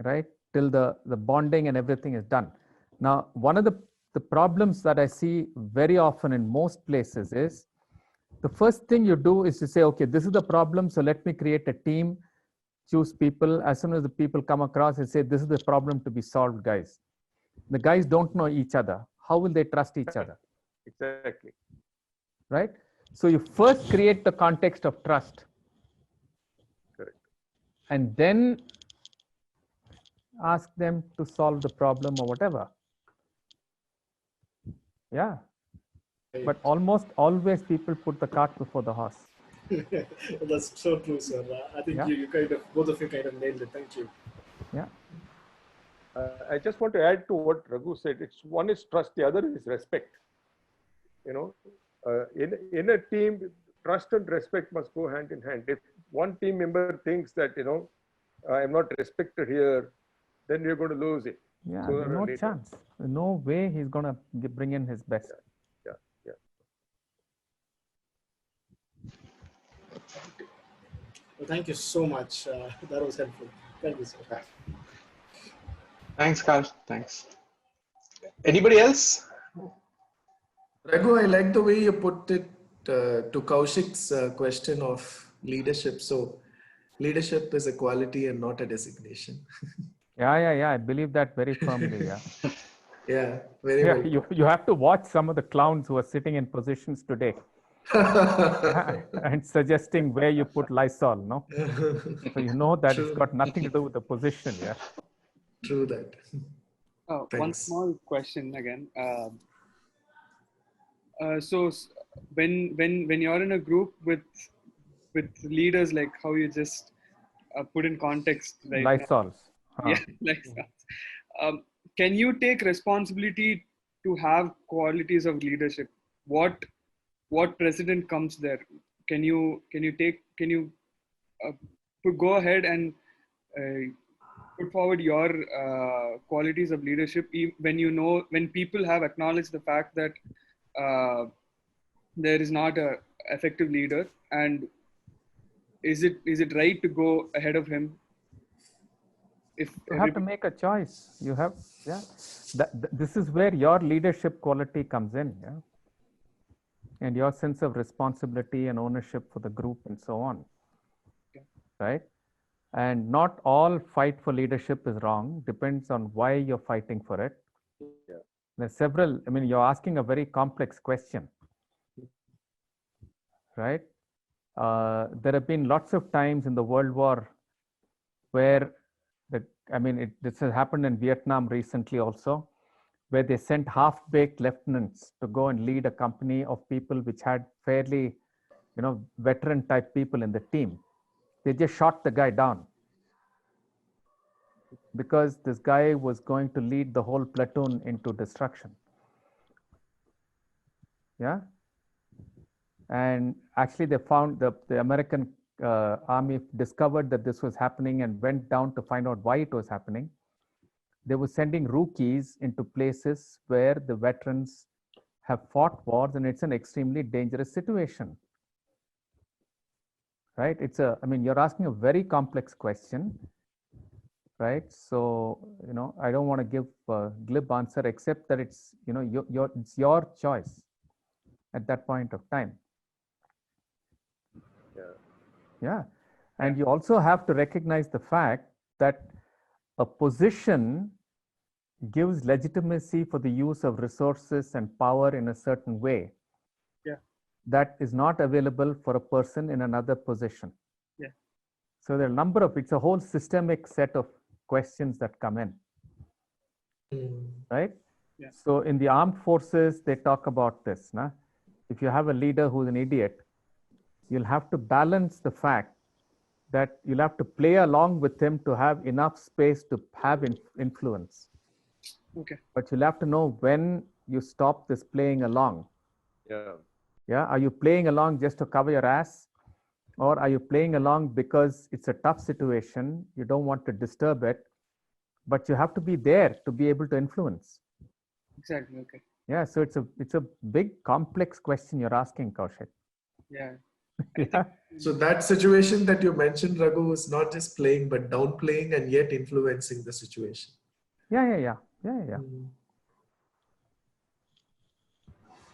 right? Till the bonding and everything is done. Now, one of the problems that I see very often in most places is the first thing you do is to say, okay, this is the problem. So let me create a team, choose people. As soon as the people come across and say, this is the problem to be solved, guys. The guys don't know each other. How will they trust each other? Exactly. Right? So you first create the context of trust. Correct. And then ask them to solve the problem or whatever. Yeah. But almost always people put the cart before the horse. That's so true, sir. I think you kind of, both of you kind of nailed it. Thank you. Yeah. I just want to add to what Raghu said. One is trust, the other is respect. In a team, trust and respect must go hand in hand. If one team member thinks that, I am not respected here, then we're going to lose it. Yeah, there's no chance. There's no way he's going to bring in his best. Yeah. Well, thank you so much. That was helpful. Thank you, sir. Thanks, Carl. Thanks. Anybody else? Raghu, I like the way you put it to Kaushik's question of leadership. So leadership is a quality and not a designation. Yeah. I believe that very firmly. Yeah. Yeah, very well. You have to watch some of the clowns who are sitting in positions today and suggesting where you put Lysol, no? So you know that it's got nothing to do with the position. Yeah. True that. One small question again. So when you're in a group with leaders, like how you just put in context, right? Lysols. Yeah, Lysols. Can you take responsibility to have qualities of leadership? What precedent comes there? Can you go ahead and put forward your qualities of leadership when people have acknowledged the fact that there is not a effective leader, and is it right to go ahead of him? If you have to make a choice, you have, yeah. This is where your leadership quality comes in, yeah, and your sense of responsibility and ownership for the group and so on, right? And not all fight for leadership is wrong. Depends on why you're fighting for it. Yeah. There's several, I mean, you're asking a very complex question, right? There have been lots of times in the World War where, this has happened in Vietnam recently also, where they sent half-baked lieutenants to go and lead a company of people which had fairly, veteran type people in the team. They just shot the guy down because this guy was going to lead the whole platoon into destruction. Yeah. And actually they found the American army discovered that this was happening and went down to find out why it was happening. They were sending rookies into places where the veterans have fought wars, and it's an extremely dangerous situation. Right? You're asking a very complex question, right? So, I don't want to give a glib answer, except that it's, it's your choice at that point of time. Yeah. And you also have to recognize the fact that a position gives legitimacy for the use of resources and power in a certain way. Yeah. That is not available for a person in another position. Yeah. So there are a number of, it's a whole systemic set of questions that come in. Right? Yeah. So in the armed forces, they talk about this. Nah? If you have a leader who's an idiot, you'll have to balance the fact that you'll have to play along with him to have enough space to have influence. Okay. But you'll have to know when you stop this playing along. Yeah. Yeah. Are you playing along just to cover your ass? Or are you playing along because it's a tough situation? You don't want to disturb it, but you have to be there to be able to influence. Exactly. Okay. Yeah. So it's a big complex question you're asking, Kaushik. Yeah. Yeah. So that situation that you mentioned, Raghu, is not just playing, but downplaying and yet influencing the situation. Yeah.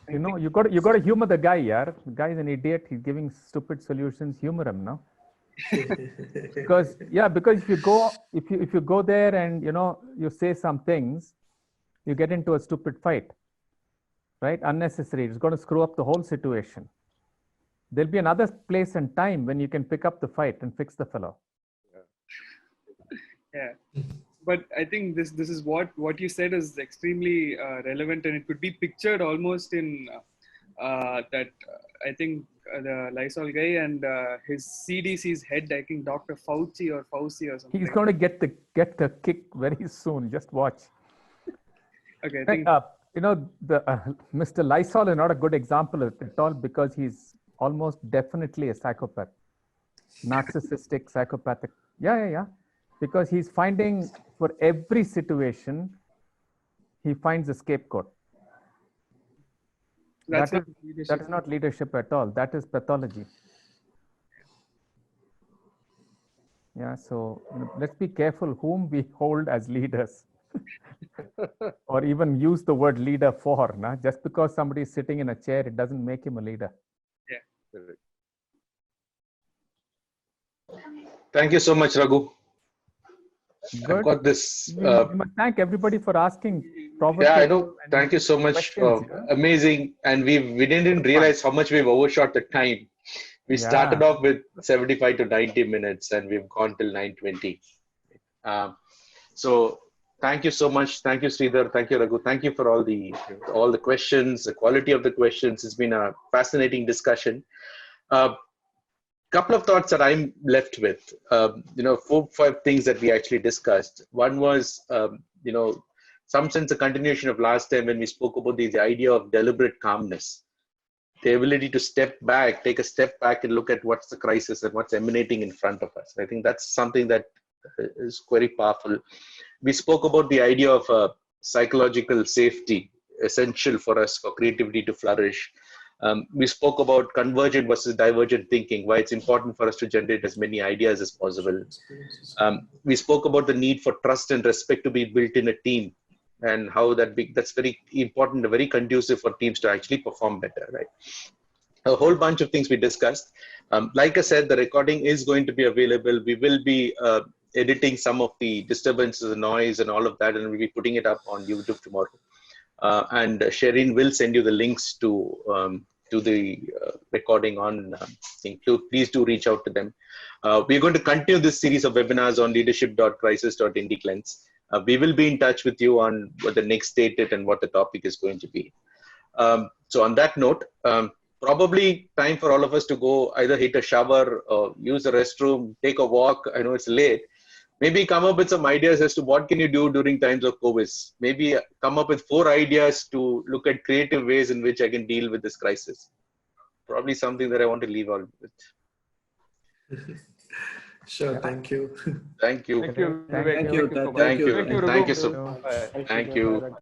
You got to humor the guy, yeah. The guy is an idiot. He's giving stupid solutions. Humor him, no? because if you go there and you say some things, you get into a stupid fight, right? Unnecessary. It's going to screw up the whole situation. There'll be another place and time when you can pick up the fight and fix the fellow. Yeah. But I think this is what you said is extremely relevant, and it could be pictured almost in that I think the Lysol guy and his CDC's head, I think Dr. Fauci or something. He's going to get the kick very soon. Just watch. Okay. I think Mr. Lysol is not a good example at all because he's almost definitely a psychopath, narcissistic, psychopathic. Yeah. Because he's finding, for every situation, he finds a scapegoat. That is not leadership at all. That is pathology. Yeah, so let's be careful whom we hold as leaders. Or even use the word leader for. Nah? Just because somebody is sitting in a chair, it doesn't make him a leader. Yeah. Thank you so much, Raghu. Good. I've got this. We must thank everybody for asking. Yeah, I know. Thank you so much. Amazing. And we didn't realize how much we've overshot the time. We started off with 75 to 90 minutes and we've gone till 9:20. So thank you so much. Thank you, Sridhar. Thank you, Raghu. Thank you for all the questions, the quality of the questions. It's been a fascinating discussion. Couple of thoughts that I'm left with, 4-5 things that we actually discussed. One was, some sense a continuation of last time when we spoke about the idea of deliberate calmness, the ability to step back, take a step back and look at what's the crisis and what's emanating in front of us. I think that's something that is very powerful. We spoke about the idea of psychological safety, essential for us for creativity to flourish. We spoke about convergent versus divergent thinking, why it's important for us to generate as many ideas as possible. We spoke about the need for trust and respect to be built in a team and how that's very important and very conducive for teams to actually perform better, right? A whole bunch of things we discussed. Like I said, the recording is going to be available. We will be editing some of the disturbances, the noise and all of that, and we'll be putting it up on YouTube tomorrow. and Shereen will send you the links to the recording on thing. Please do reach out to them. We're going to continue this series of webinars on leadership.crisis.indiclens. We will be in touch with you on what the next date is and what the topic is going to be. So on that note, probably time for all of us to go either hit a shower or use the restroom, take a walk. I know it's late. Maybe come up with some ideas as to what can you do during times of COVID. Maybe come up with 4 ideas to look at creative ways in which I can deal with this crisis. Probably something that I want to leave all with. Sure, thank you. Thank you. Thank you. Thank you. Thank you. Thank you so much. Thank you.